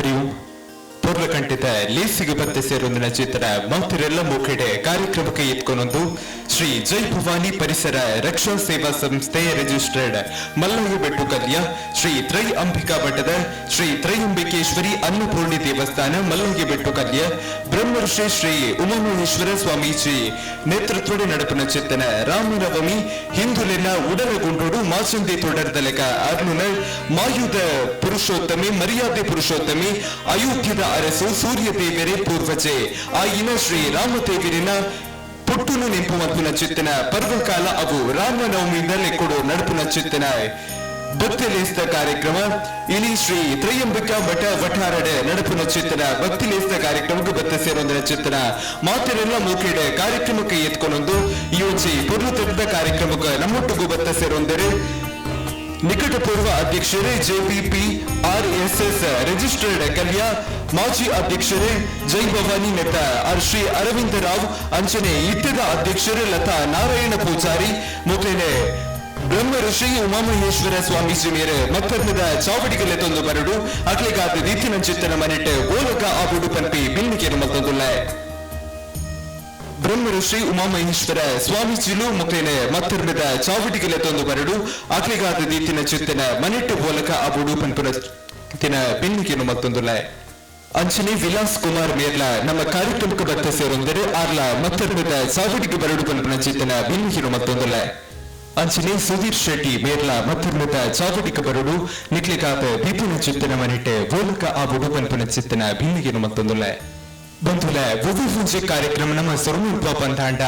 ಹರಿವು ಪೂರ್ವಕಂಠಿತ ಲೇಸಿಗೆ ಬತ್ತೆ ಸೇರೊಂದಿನ ಚಿತ್ರ ಮಾತಿರೆಲ್ಲ ಮೂಕೆಡೆ ಕಾರ್ಯಕ್ರಮಕ್ಕೆ ಎತ್ಕೊಂಡೊಂದು ಶ್ರೀ ಜೈ ಭವಾನಿ ಪರಿಸರ ರಕ್ಷಾ ಸೇವಾ ಸಂಸ್ಥೆ ರಿಜಿಸ್ಟರ್ಡ್ ಮಲ್ಲಯ್ಯ ಬೆಟ್ಟು ಕಲ್ಯ ಶ್ರೀ ತ್ರೈ ಅಂಬಿಕಾ ಮಠದ ಶ್ರೀ ತ್ರೈಂಬಿಕೇಶ್ವರಿ ಅನ್ನಪೂರ್ಣಿ ದೇವಸ್ಥಾನ ಮಲ್ಲಯ್ಯ ಬೆಟ್ಟು ಕಲ್ಯ ಬ್ರಹ್ಮರ್ಷಿ ಶ್ರೀ ಉಮಾಮಹೇಶ್ವರ ಸ್ವಾಮೀಜಿ ನೇತೃತ್ವದ ನಡಪಿನ ಚಿತ್ತನ ರಾಮನವಮಿ ಹಿಂದುಲಿನ ಉಡಲಗುಂಡೋಡು ಮಾಚಂದಿ ತೊಡರ್ದಲೆಗ ಅರ್ನುನ ಮಾಯುಧ ಪುರುಷೋತ್ತಮಿ ಮರ್ಯಾದೆ ಪುರುಷೋತ್ತಮಿ ಅಯೋಧ್ಯದ ಅರಸು ಸೂರ್ಯ ದೇವರೇ ಪೂರ್ವಜೆ ಆಯಿನ ಶ್ರೀ ರಾಮದೇವರಿನ ಪುಟ್ಟುನು ನಿಂಪುವಂತುನ ಚಿತ್ತನ ಪರ್ವಕಾಲ ಅವು ರಾಮನವಮಿಯಿಂದಲೇ ಕೊಡು ನಡುಪಿನ ಚಿತ್ತನ ಭಕ್ತಿಲೇಸ್ತ ಕಾರ್ಯಕ್ರಮ ಇಲ್ಲಿ ಶ್ರೀ ತ್ರಯಂಬಿಕಾ ಮಠ ವಠಾರಡೆ ನಡುಪಿನ ಚಿತ್ತನ ಭಕ್ತಿಲೇಸ್ತ ಕಾರ್ಯಕ್ರಮಕ್ಕೆ ಬತ್ತ ಸೇರೊಂದಿನ ಚಿತ್ತನ ಮಾತಿರೆಲ್ಲ ಮೂಕೆಡೆ ಕಾರ್ಯಕ್ರಮಕ್ಕೆ ಎತ್ಕೊಂಡೊಂದು ಯೋಜಿ ಪುರ್ಲು ತೆರೆದ ಕಾರ್ಯಕ್ರಮಕ್ಕೆ ನಮ್ಮೊಟ್ಟಿಗೂ ಬತ್ತ ಸೇರೊಂದರೆ ನಿಕಟಪೂರ್ವ ಅಧ್ಯಕ್ಷರೇ ಜೆಪಿಪಿ ಆರ್ಎಸ್ಎಸ್ ರಿಜಿಸ್ಟರ್ಡ್ ಕಲ್ಯ ಮಾಜಿ ಅಧ್ಯಕ್ಷರೇ ಜೈ ಭವಾನಿ ನೆತ ಶ್ರೀ ಅರವಿಂದ ರಾವ್ ಅಂಚನೆ ಇಟ್ಟದ ಅಧ್ಯಕ್ಷರೇ ಲತಾ ನಾರಾಯಣ ಪೂಜಾರಿ ಮುಖೇನೆ ಬ್ರಹ್ಮ ಋಷಿ ಉಮಾಮಹೇಶ್ವರ ಸ್ವಾಮೀಜಿ ಮೇರೆ ಮಕ್ಕಳದ ಚಾವಡಿಗಲೆ ತಂದು ಬರಡು ಅಕ್ಲೆಗಾದ ರೀತಿನ ಚಿತ್ತನ ಮನೆಟ್ಟು ಓಲಕ ಆಬುಡು ಪಂಪಿ ಬಿನ್ನಿಕೆರು ಮತ್ತೊಂದುಲ್ಲ ಬ್ರಹ್ಮ ಋಷಿ ಉಮಾಮಹೇಶ್ವರ ಸ್ವಾಮೀಜಿಲು ಮುಖೇನೆ ಮತ್ತರ್ಮದ ಚಾವಟಿಗೆಲೆ ತಂದು ಬರಡು ಅಕ್ಲಿಗಾದ ದೀತಿನ ಚಿತ್ತನ ಮನೆಟ್ಟು ಬೋಲಕ ಆಬುಡು ಪಂಪುನ ತಿನ ಬಿನ್ನಿಕೆನು ಮತ್ತೊಂದುಲ್ಲ ಅಂಚನೆ ವಿಲಾಸ್ ಕುಮಾರ್ ಮೇರ್ಲ ನಮ್ಮ ಕಾರ್ಯಕ್ರಮಕ್ಕೆ ಬತ್ತ ಸೇರೊಂದರೆ ಆರ್ಲ ಮತ್ತರ್ಮದ ಚಾವಟಿಗೆ ಬರಡು ಪಂಪುನ ಚಿತ್ತನ ಬಿನ್ನಿಕೆನು ಮತ್ತೊಂದುಲ್ಲ ಅಂಚನೆ ಸುಧೀರ್ ಶೆಟ್ಟಿ ಮೇರ್ಲ ಮತ್ತರ್ಮದ ಚಾವಟಿಗೆ ಬರಡು ನಿಕ್ಲಿಗಾದ ದೀಪಿನ ಚಿತ್ತನ ಮನೆಟ್ಟೆ ಬೋಲಕ ಆಬುಡು ಪಂಪುನ ಚಿತ್ತನ ಬಿನ್ನಿಕೆನು ಮತ್ತೊಂದುಲ್ಲ ಬಂಧುಲ ವಧುಪೂಜೆ ಕಾರ್ಯಕ್ರಮ ನಮ್ಮ ಸೊರಮುಲ್ಪ ಪಂಥಾಂಡ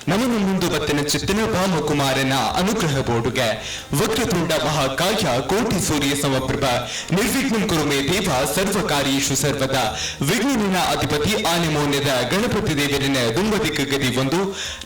ನಮ್ಮನ್ನು ಮುಂದು ಬತ್ತಿನ ಚಿತ್ತನ ಭಾಮಕುಮಾರನ ಅನುಗ್ರಹ ಬೋರ್ಡುಗೆ ವಕ್ರತುಂಡ ಮಹಾಕಾಯ ಕೋಟಿ ಸೂರ್ಯ ಸಮಪ್ರಭ ನಿರ್ವಿಘ್ನಂ ಕುರು ಮೇ ದೇವ ಸರ್ವಕಾರ್ಯೇಷು ಸರ್ವದ ವಿಘ್ನಿನ ಅಧಿಪತಿ ಆನೆಮೋನ್ಯದ ಗಣಪತಿ ದೇವರಿನ ದುಂಬದಿಕ್ಕ ಗದಿ ಒಂದು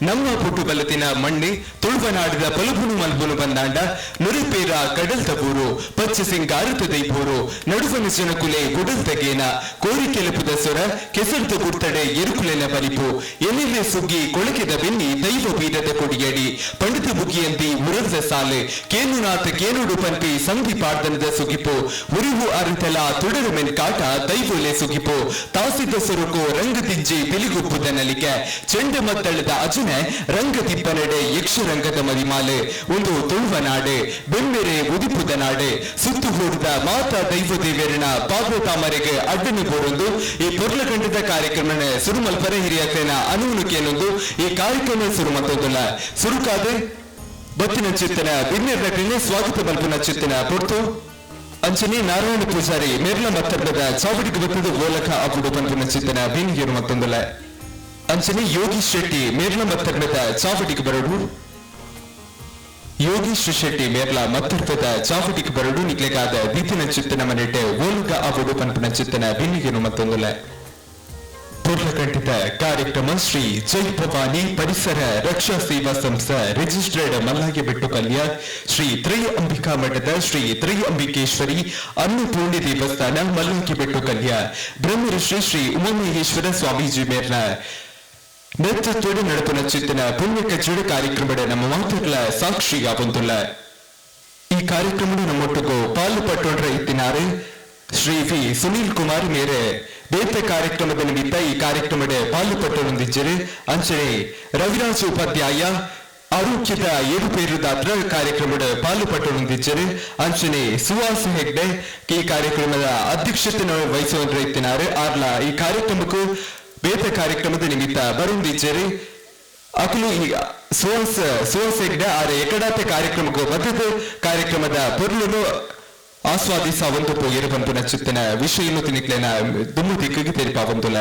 ನಮ್ಮ ಪುಟ್ಟು ಬಲತಿನ ಮಣ್ಣೆ ತುಳುವನಾಡಿದ ಪಲುಬುನು ಮಲ್ಬುನು ಬಂದಾಂಡ ನುರಿಪೇರ ಕಡಲ್ದ ಬೂರು ಪಚ್ಚ ಸಿಂಗಾರತ ದೈಪೂರು ನಡುವನ ಜನಕುಲೆ ಗುಡಲ್ ತಗೇನ ಕೋರಿ ಕೆಲಪುದ ಸ್ವರ ಕೆಸರ್ದ ಗುರ್ತಡೆ ಎರುಕುಲೆನ ಪರಿಪು ಎನೆಲೆ ಸುಗ್ಗಿ ಕೊಳಕೆದ ಬೆನ್ನಿ ದೈವ ಬೀರದ ಕೊಡಿಯಡಿ ಪಂಡಿತ ಬುಗಿಯಂತಿ ಮುರದ ಸಾಲೆ ಕೇನುನಾಥ ಕೇನುಡು ಪಂಪಿ ಸಂಧಿ ಪಾಡ್ದನದ ಸುಗಿಪು ಉರಿವು ಅರಿತಲ ತುಡರ ಮೆನ್ ಕಾಟ ದೈವಲೆ ಸುಗಿಪು ತಾಸಿದ ಸೊರಕು ರಂಗದಿಜ್ಜಿ ಬಿಲಿಗುಪ್ಪುದ ನಲಿಕೆ ಚೆಂಡ ಮದ್ದಳದ ಅಜನೆ ರಂಗದಿಬ್ಬನಡೆ ಯಕ್ಷರಂಗದ ಮದಿಮಾಲೆ ಒಂದು ತುಳುವ ನಾಡೆ ಬೆಮ್ಮೆರೆ ಉದಿಪುದ ನಾಡೆ ಸುತ್ತು ಹೂಡಿದ ಮಾತಾ ದೈವ ದೇವರಿನ ಪಾದ ತಾಮರೆಗೆ ಅಡ್ಡನೆ ಬೋರೊಂದು ಈ ಪುರ್ಲಗಂಡದ ಕಾರ್ಯಕ್ರಮ ಸುರುಮಲ್ಪರ ಹಿರಿಯಕೇನ ಅನುವುನಿಕೆಯನ್ನೊಂದು ಈ ಕಾರ್ಯಕ್ರಮ ಸುರು ಮತ್ತೊಂದಲ್ಲ ಸುರುಕಾದೆ ಬತ್ತಿನ ಚಿತ್ತನ ಬಿನ್ನೆರ್ನಕ್ಲಿನೆ ಸ್ವಾಗತ ಬಲ್ಪುನ ಚಿತ್ತನ ಪೊರ್ತು ಅಂಚನೆ ನಾರಾಯಣ ಪೂಜಾರಿ ಮೇರ್ಲ ಮತ್ತರ್ಬದ ಚಾವಡಿಗೆ ಬತ್ತದ ಗೋಲಕ ಅಬುಡು ಬಲ್ಪುನ ಚಿತ್ತನ ಬಿನ್ನಿಗೆರು ಮತ್ತೊಂದಲ್ಲ ಅಂಚನೆ ಯೋಗೀಶ್ ಶೆಟ್ಟಿ ಮೇರ್ಲ ಮತ್ತರ್ಬದ ಚಾವಡಿಗೆ ಬರಡು ಯೋಗೀಶ್ ಶೆಟ್ಟಿ ಮೇರ್ಲ ಮತ್ತರ್ಬದ ಚಾವಡಿಗೆ ಬರಡು ನಿಗ್ಲೆಗಾದ ದೀಪಿನ ಚಿತ್ತನ ಮನೆಟ್ಟೆ ಗೋಲಕ ಅಬುಡು ಪಂಪನ ಚಿತ್ತನ ಬಿನ್ನಿಗೆರು ಮತ್ತೊಂದಲ್ಲ ಪೂರ್ವಕಂಠಿತ ಕಾರ್ಯಕ್ರಮ ಶ್ರೀ ಜೈ ಭವಾನಿ ಪರಿಸರ ರಕ್ಷಾ ಸೇವಾ ಸಂಸ್ಥೆ ರಿಜಿಸ್ಟರ್ಡ್ ಮಲ್ಲಯ್ಯ ಬೆಟ್ಟು ಕಲ್ಯ ಶ್ರೀ ತ್ರೈ ಅಂಬಿಕಾ ಮಠದ ಶ್ರೀ ತ್ರೈ ಅಂಬಿಕೇಶ್ವರಿ ಅನ್ನಪೂರ್ಣಿ ದೇವಸ್ಥಾನ ಮಲ್ಲಯ್ಯ ಬೆಟ್ಟು ಕಲ್ಯ ಬ್ರಹ್ಮರ್ಷಿ ಶ್ರೀ ಉಮಾಮಹೇಶ್ವರ ಸ್ವಾಮೀಜಿ ಮೇರ್ಲ ನೇತೃತ್ವದ ನಡಪಿನ ಚಿತ್ತನ ಪುಣ್ಯ ಕಚೇರಿ ಕಾರ್ಯಕ್ರಮದ ನಮ್ಮ ಮಾತುಗಳ ಸಾಕ್ಷಿಯಾಗುತ್ತಿಲ್ಲ ಈ ಕಾರ್ಯಕ್ರಮದ ನಮ್ಮೊಟ್ಟಿಗೂ ಪಾಲು ಪಟ್ಟೊಂಡ್ರ ಇತ್ತಿನಾರೆ ಶ್ರೀ ವಿ ಸುನೀಲ್ ಕುಮಾರ್ ಮೇರೆ ಬೇತೆ ಕಾರ್ಯಕ್ರಮದ ನಿಮಿತ್ತ ಈ ಕಾರ್ಯಕ್ರಮದ ಪಾಲುಪಟ್ಟೊಂದಿದ್ದರೆ ಅಂಚನೆ ರವಿರಾಜ್ ಉಪಾಧ್ಯಾಯ ಆರೋಗ್ಯದ ಏರುಪೇರುದಾತ್ರ ಕಾರ್ಯಕ್ರಮದ ಪಾಲುಪಟ್ಟೊಂದಿದ್ದರೆ ಅಂಚನೆ ಸುಹಾಸ್ ಹೆಗ್ಡೆ ಈ ಕಾರ್ಯಕ್ರಮದ ಅಧ್ಯಕ್ಷತೆ ವಹಿಸುವಂತ ಇತ್ತಿನಾರೆ ಆರ್ಲ ಈ ಕಾರ್ಯಕ್ರಮಕ್ಕೂ ಬೇತೆ ಕಾರ್ಯಕ್ರಮದ ನಿಮಿತ್ತ ಬರುಂದಿದ್ದರೆ ಅಕಲು ಈಗ ಸುಹಾಸ್ ಹೆಗ್ಡೆ ಆರ ಎಕಡಾತೆ ಕಾರ್ಯಕ್ರಮಕ್ಕೂ ಬದ್ಧದ ಕಾರ್ಯಕ್ರಮದ ಪೊರ್ಲು ಆಸ್ವಾದಿಸ ಒಂದು ಪೋಗಿರು ಪಂಪುನ ಚಿತ್ತನ ವಿಷಯನು ತಿನಿಕ್ಲೆನ ದುಮ್ಮು ದಿಕ್ಕಿಗೆ ತೆರಿಪಾವಂದುಲ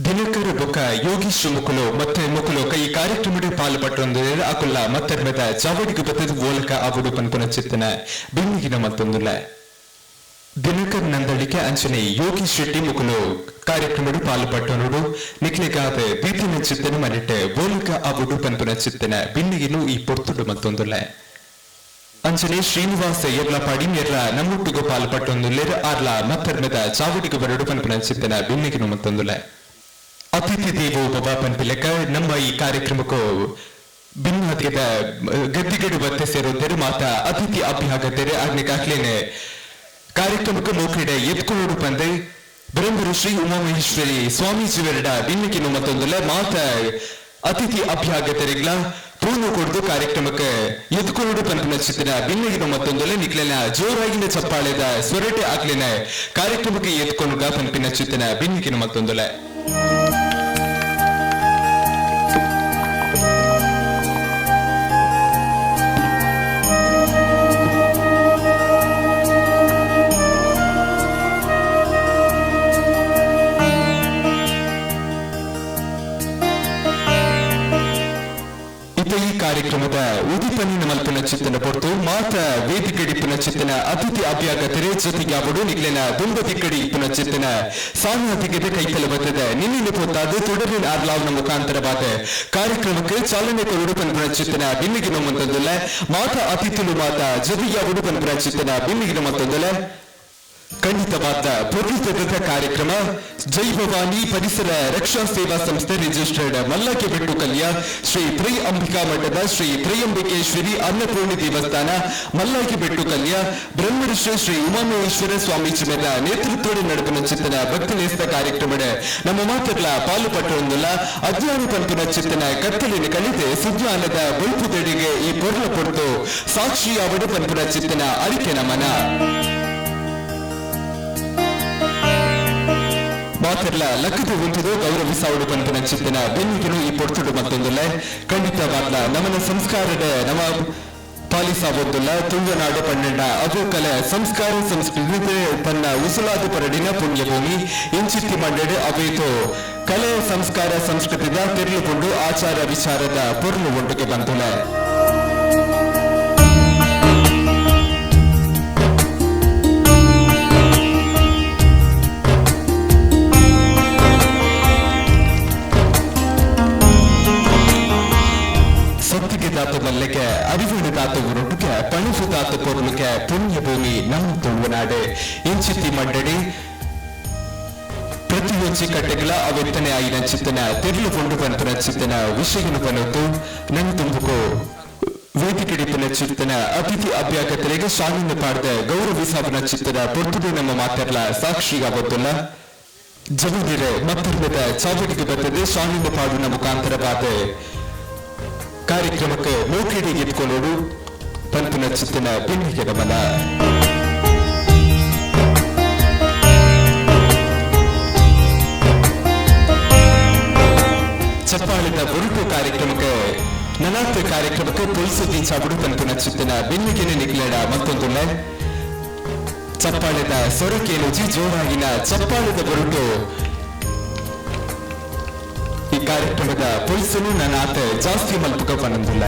ದಿನಕರ ಬೊಕ್ಕ ಯೋಗೀಶ್ ಮುಕುಲು ಮತ್ತೆ ಮುಕುಲು ಈ ಕಾರ್ಯಕ್ರಮದ ಪಾಲ್ಪಟ್ಟೊಂದು ಅಕುಲ್ಲ ಮತ್ತರ್ಮದ ಚಾವಡಿಗೆ ಬತ್ತದ ಓಲಕ ಆಬುಡು ಪಂಪುನ ಚಿತ್ತನ ಬಿನ್ನಿಗಿನ ಮತ್ತೊಂದುಲ ದಿನಕರ್ ನಂದಳಿಕೆ ಅಂಚನೆ ಯೋಗೀಶ್ ಶೆಟ್ಟಿ ಮುಕುಲು ಕಾರ್ಯಕ್ರಮದ ಪಾಲ್ಪಟ್ಟೊಂದು ನಿಕ್ಲೆಗಾದ ದೀಪಿನ ಚಿತ್ತನ ಮನೆಟ್ಟೆ ಓಲಕ ಆಬುಡು ಪಂಪುನ ಚಿತ್ತನ ಬಿನ್ನಿಗಿನು ಈ ಪೊರ್ತುಡು ಮತ್ತೊಂದುಲ ಅಂಚನೆ ಶ್ರೀನಿವಾಸ ಯರ್ಲಪಾಡಿ ಮೇರ್ಲ ನಮ್ಮೊಟ್ಟಿಗೂ ಪಾಲ್ಪಟ್ಟೊಂದುಲ್ಲೇರ ಆರ್ಲ ಮತ್ತರ್ಮದ ಚಾವಡಿಗೆ ಬರಡು ಪಂಪನ ಚಿತ್ತನ ಬಿನ್ನಿಗಿನು ಮತ್ತೊಂದುಲ ಅತಿಥಿ ದೇವೋ ಭವ ಪಂಪಿಲಕ ನಮ್ಮ ಈ ಕಾರ್ಯಕ್ರಮಕ್ಕೂ ಭಿನ್ನವಾದ ಗದ್ದಿಗಡು ಬತ್ತೆ ಸೇರೋದರೆ ಮಾತ ಅತಿಥಿ ಅಭ್ಯಾಗತೆರೆ ಆಗ್ಲಿಕ್ಕಾಗ್ಲೇನೆ ಕಾರ್ಯಕ್ರಮಕ್ಕೆ ಮೋಕಡೆ ಎತ್ಕೊಂಡು ಬಂದೆ ಬ್ರಹ್ಮರು ಶ್ರೀ ಉಮಾಮಹೇಶ್ವರಿ ಸ್ವಾಮೀಜಿಯವರ ಬಿನ್ನಿಕಿನ ಮತ್ತೊಂದಲ್ಲ ಮಾತ ಅತಿಥಿ ಅಭ್ಯಾಗತರಿಗಳ ಪೂರ್ಣ ಕೊಡ್ದು ಕಾರ್ಯಕ್ರಮಕ್ಕೆ ಎದ್ಕೊಂಡು ಪಂಪಿನ ಚಿತ್ರ ಬಿನ್ನಿಗಿನ ಮತ್ತೊಂದಲ್ಲ ನಿಕ್ಲಿನ ಜೋರಾಗಿನ ಚಪ್ಪಾಳೆದ ಸ್ವರಟೆ ಆಗ್ಲಿನ ಕಾರ್ಯಕ್ರಮಕ್ಕೆ ಎದ್ಕೊಂಡು ಪಂಪಿನ ಚಿತ್ರ ಬಿನ್ನಿಗಿನ ಮತ್ತೊಂದಲ್ಲ ಕಾರ್ಯಕ್ರಮದ ಉದಿಪನ್ನಿನ ಮಲ್ಪನ ಚಿತ್ತನ ಪೊರ್ತು ಮಾತ ವೇದಿಕೆಡಿಪ್ಪನ ಚಿತ್ತನ ಅತಿಥಿ ಅಭ್ಯಾಗತರೆ ಜೊತೆಗೆ ಅವಡು ನಿಗ್ಲಿನ ದುಂಬ ತಿಕ್ಕಡಿ ಇಪ್ಪನ ಚಿತ್ತನ ಸಾಮಾಜಿಕದ ಕೈಕಲ ಬರ್ತದ ನಿನ್ನೆ ಪೊತ್ತಾದ ತೊಡರಿನ ಆರ್ಲಾವ್ನ ಮುಖಾಂತರವಾದ ಕಾರ್ಯಕ್ರಮಕ್ಕೆ ಚಾಲನೆ ಕೊರಡು ಪನ್ಪನ ಚಿತ್ತನ ಬಿನ್ನಿಗಿನ ಮತ್ತೊಂದಲ್ಲ ಮಾತ ಅತಿಥಿಲು ಮಾತ ಜೊತೆಗೆ ಅವಡು ಪನ್ಪನ ಚಿತ್ತನ ಬಿನ್ನಿಗಿನ ಮತ್ತೊಂದಲ್ಲ ಖಂಡಿತವಾದ ಪುರುಷದ ಕಾರ್ಯಕ್ರಮ ಜೈ ಭವಾನಿ ಪರಿಸರ ರಕ್ಷಾ ಸೇವಾ ಸಂಸ್ಥೆ ರಿಜಿಸ್ಟರ್ಡ್ ಮಲ್ಲಕ್ಕೆ ಬೆಟ್ಟು ಕಲ್ಯ ಶ್ರೀ ತ್ರೈ ಅಂಬಿಕಾ ಮಠದ ಶ್ರೀ ತ್ರಯಂಬಿಕೇಶ್ವರಿ ಅನ್ನಪೂರ್ಣಿ ದೇವಸ್ಥಾನ ಮಲ್ಲಕ್ಕೆ ಬೆಟ್ಟು ಕಲ್ಯ ಬ್ರಹ್ಮರ್ಷಿ ಶ್ರೀ ಉಮಾಮಹೇಶ್ವರ ಸ್ವಾಮೀಜಿ ಮೇಲ ನೇತೃತ್ವದ ನಡುವಿನ ಚಿತ್ತನ ಭಕ್ತಿ ನೇಸ್ತ ಕಾರ್ಯಕ್ರಮದ ನಮ್ಮ ಮಾತುಗಳ ಪಾಲು ಪಟ್ಟೊಂದಿಲ್ಲ ಅಜ್ಞಾನ ಪಂಪಿನ ಚಿತ್ತನ ಕತ್ತಲಿನ ಕಲಿತೆ ಸುಜ್ಞಾನದ ಬಲ್ಪುದಡಿಗೆ ಈ ಪೊರ್ಲ ಕೊಡ್ತು ಸಾಕ್ಷಿ ಅವಡು ಪಂಪಿನ ಚಿತ್ತನ ಅರಿಕೆ ನಮನ ಮಾತರ್ಲ ಲಕ್ಕದ ಉಂಟದು ಗೌರವಿಸಾವುಡು ಪಂಪಿನ ಚಿತ್ತನ ಬೆನ್ನಿಗಿನು ಈ ಪೊಡ್ತುಡು ಮತ್ತೊಂದುಲ್ಲ ಖಂಡಿತವಾದ ನಮನ ಸಂಸ್ಕಾರದ ನಮ ಪಾಲಿಸಾವೊಂದುಲ್ಲ ತುಂಗನಾಡು ಪನ್ನಡ ಅದು ಕಲೆ ಸಂಸ್ಕಾರ ಸಂಸ್ಕೃತಿ ತನ್ನ ಉಸುಲಾದ ಪರಡಿನ ಪುಣ್ಯಭೂಮಿ ಇಂಚಿತ್ತಿ ಮಂಡಡೆ ಅವೇತು ಕಲೆ ಸಂಸ್ಕಾರ ಸಂಸ್ಕೃತಿದ ತೆರಳುಕೊಂಡು ಆಚಾರ ವಿಚಾರದ ಪೊರ್ಲು ಒಟ್ಟಿಗೆ ಬಂದುಲ್ಲ ಮಲ್ಲಕ್ಕೆ ಅರಿವಿನ ತಾತು ಉರುಟುಕೆ ಪಣಿಸು ತಾತು ಪೊರುಳುಕೆ ಪುಣ್ಯ ಭೂಮಿ ನಮ್ಮ ತುಳುವನಾಡೆ ಇಂಚಿತ್ತಿ ಮಂಡಡಿ ಪ್ರತಿಯೊಂಚಿ ಕಟ್ಟೆಗಳ ಅವೆತ್ತನೆ ಆಯಿನ ಚಿತ್ತನ ತೆರಳುಕೊಂಡು ಪಂಪನ ಚಿತ್ತನ ವಿಷಯನ ಪನೊತ್ತು ನನ್ನ ತುಂಬುಕೋ ವೇದಿಕೆಡಿಪಿನ ಚಿತ್ತನ ಅತಿಥಿ ಅಭ್ಯಾಗತರಿಗೆ ಶಾಲಿನ ಪಾಡ್ದ ಗೌರವಿಸಾವನ ಚಿತ್ತನ ಪೊರ್ತುಡು ನಮ್ಮ ಮಾತರ್ಲ ಸಾಕ್ಷಿಗಾಗುತ್ತಿಲ್ಲ ಜಮೀನಿರೆ ಮತ್ತರ್ಮದ ಚಾವಟಿಗೆ ಬರ್ತದೆ ಶಾಲಿನ ಪಾಡಿನ ಮುಖಾಂತರವಾದ ಕಾರ್ಯಕ್ರಮಕ್ಕೆ ಮೋಕಿಡಿಗೆ ಇಟ್ಕೊಳ್ಳೋಡು ಪಂಪಿನ ಚಿತ್ತನ ಬೆನ್ನಿಗೆ ಗಮನ ಚಪ್ಪಾಳಿದ ಒರುಟು ಕಾರ್ಯಕ್ರಮಕ್ಕೆ ನನಾಥ ಕಾರ್ಯಕ್ರಮಕ್ಕೆ ಪೊಲೀಸುದ್ದಿ ಚಾಬುಡು ಪಂಪಿನ ಚಿತ್ತನ ಬೆನ್ನಿಗೆನೆ ನಿಗ್ಲೇಡ ಮತ್ತೊಂದು ಚಪ್ಪಾಳಿದ ಸೊರಕೇನುಜಿ ಜೋರಾಗಿನ ಚಪ್ಪಾಳಿದ ಒರುಟು ಈ ಕಾರ್ಯಕ್ರಮದ ಪೊಲೀಸರು ನನ್ನ ಆತ ಜಾಸ್ತಿ ಮಲ್ಪಕ ಬಂದಿಲ್ಲ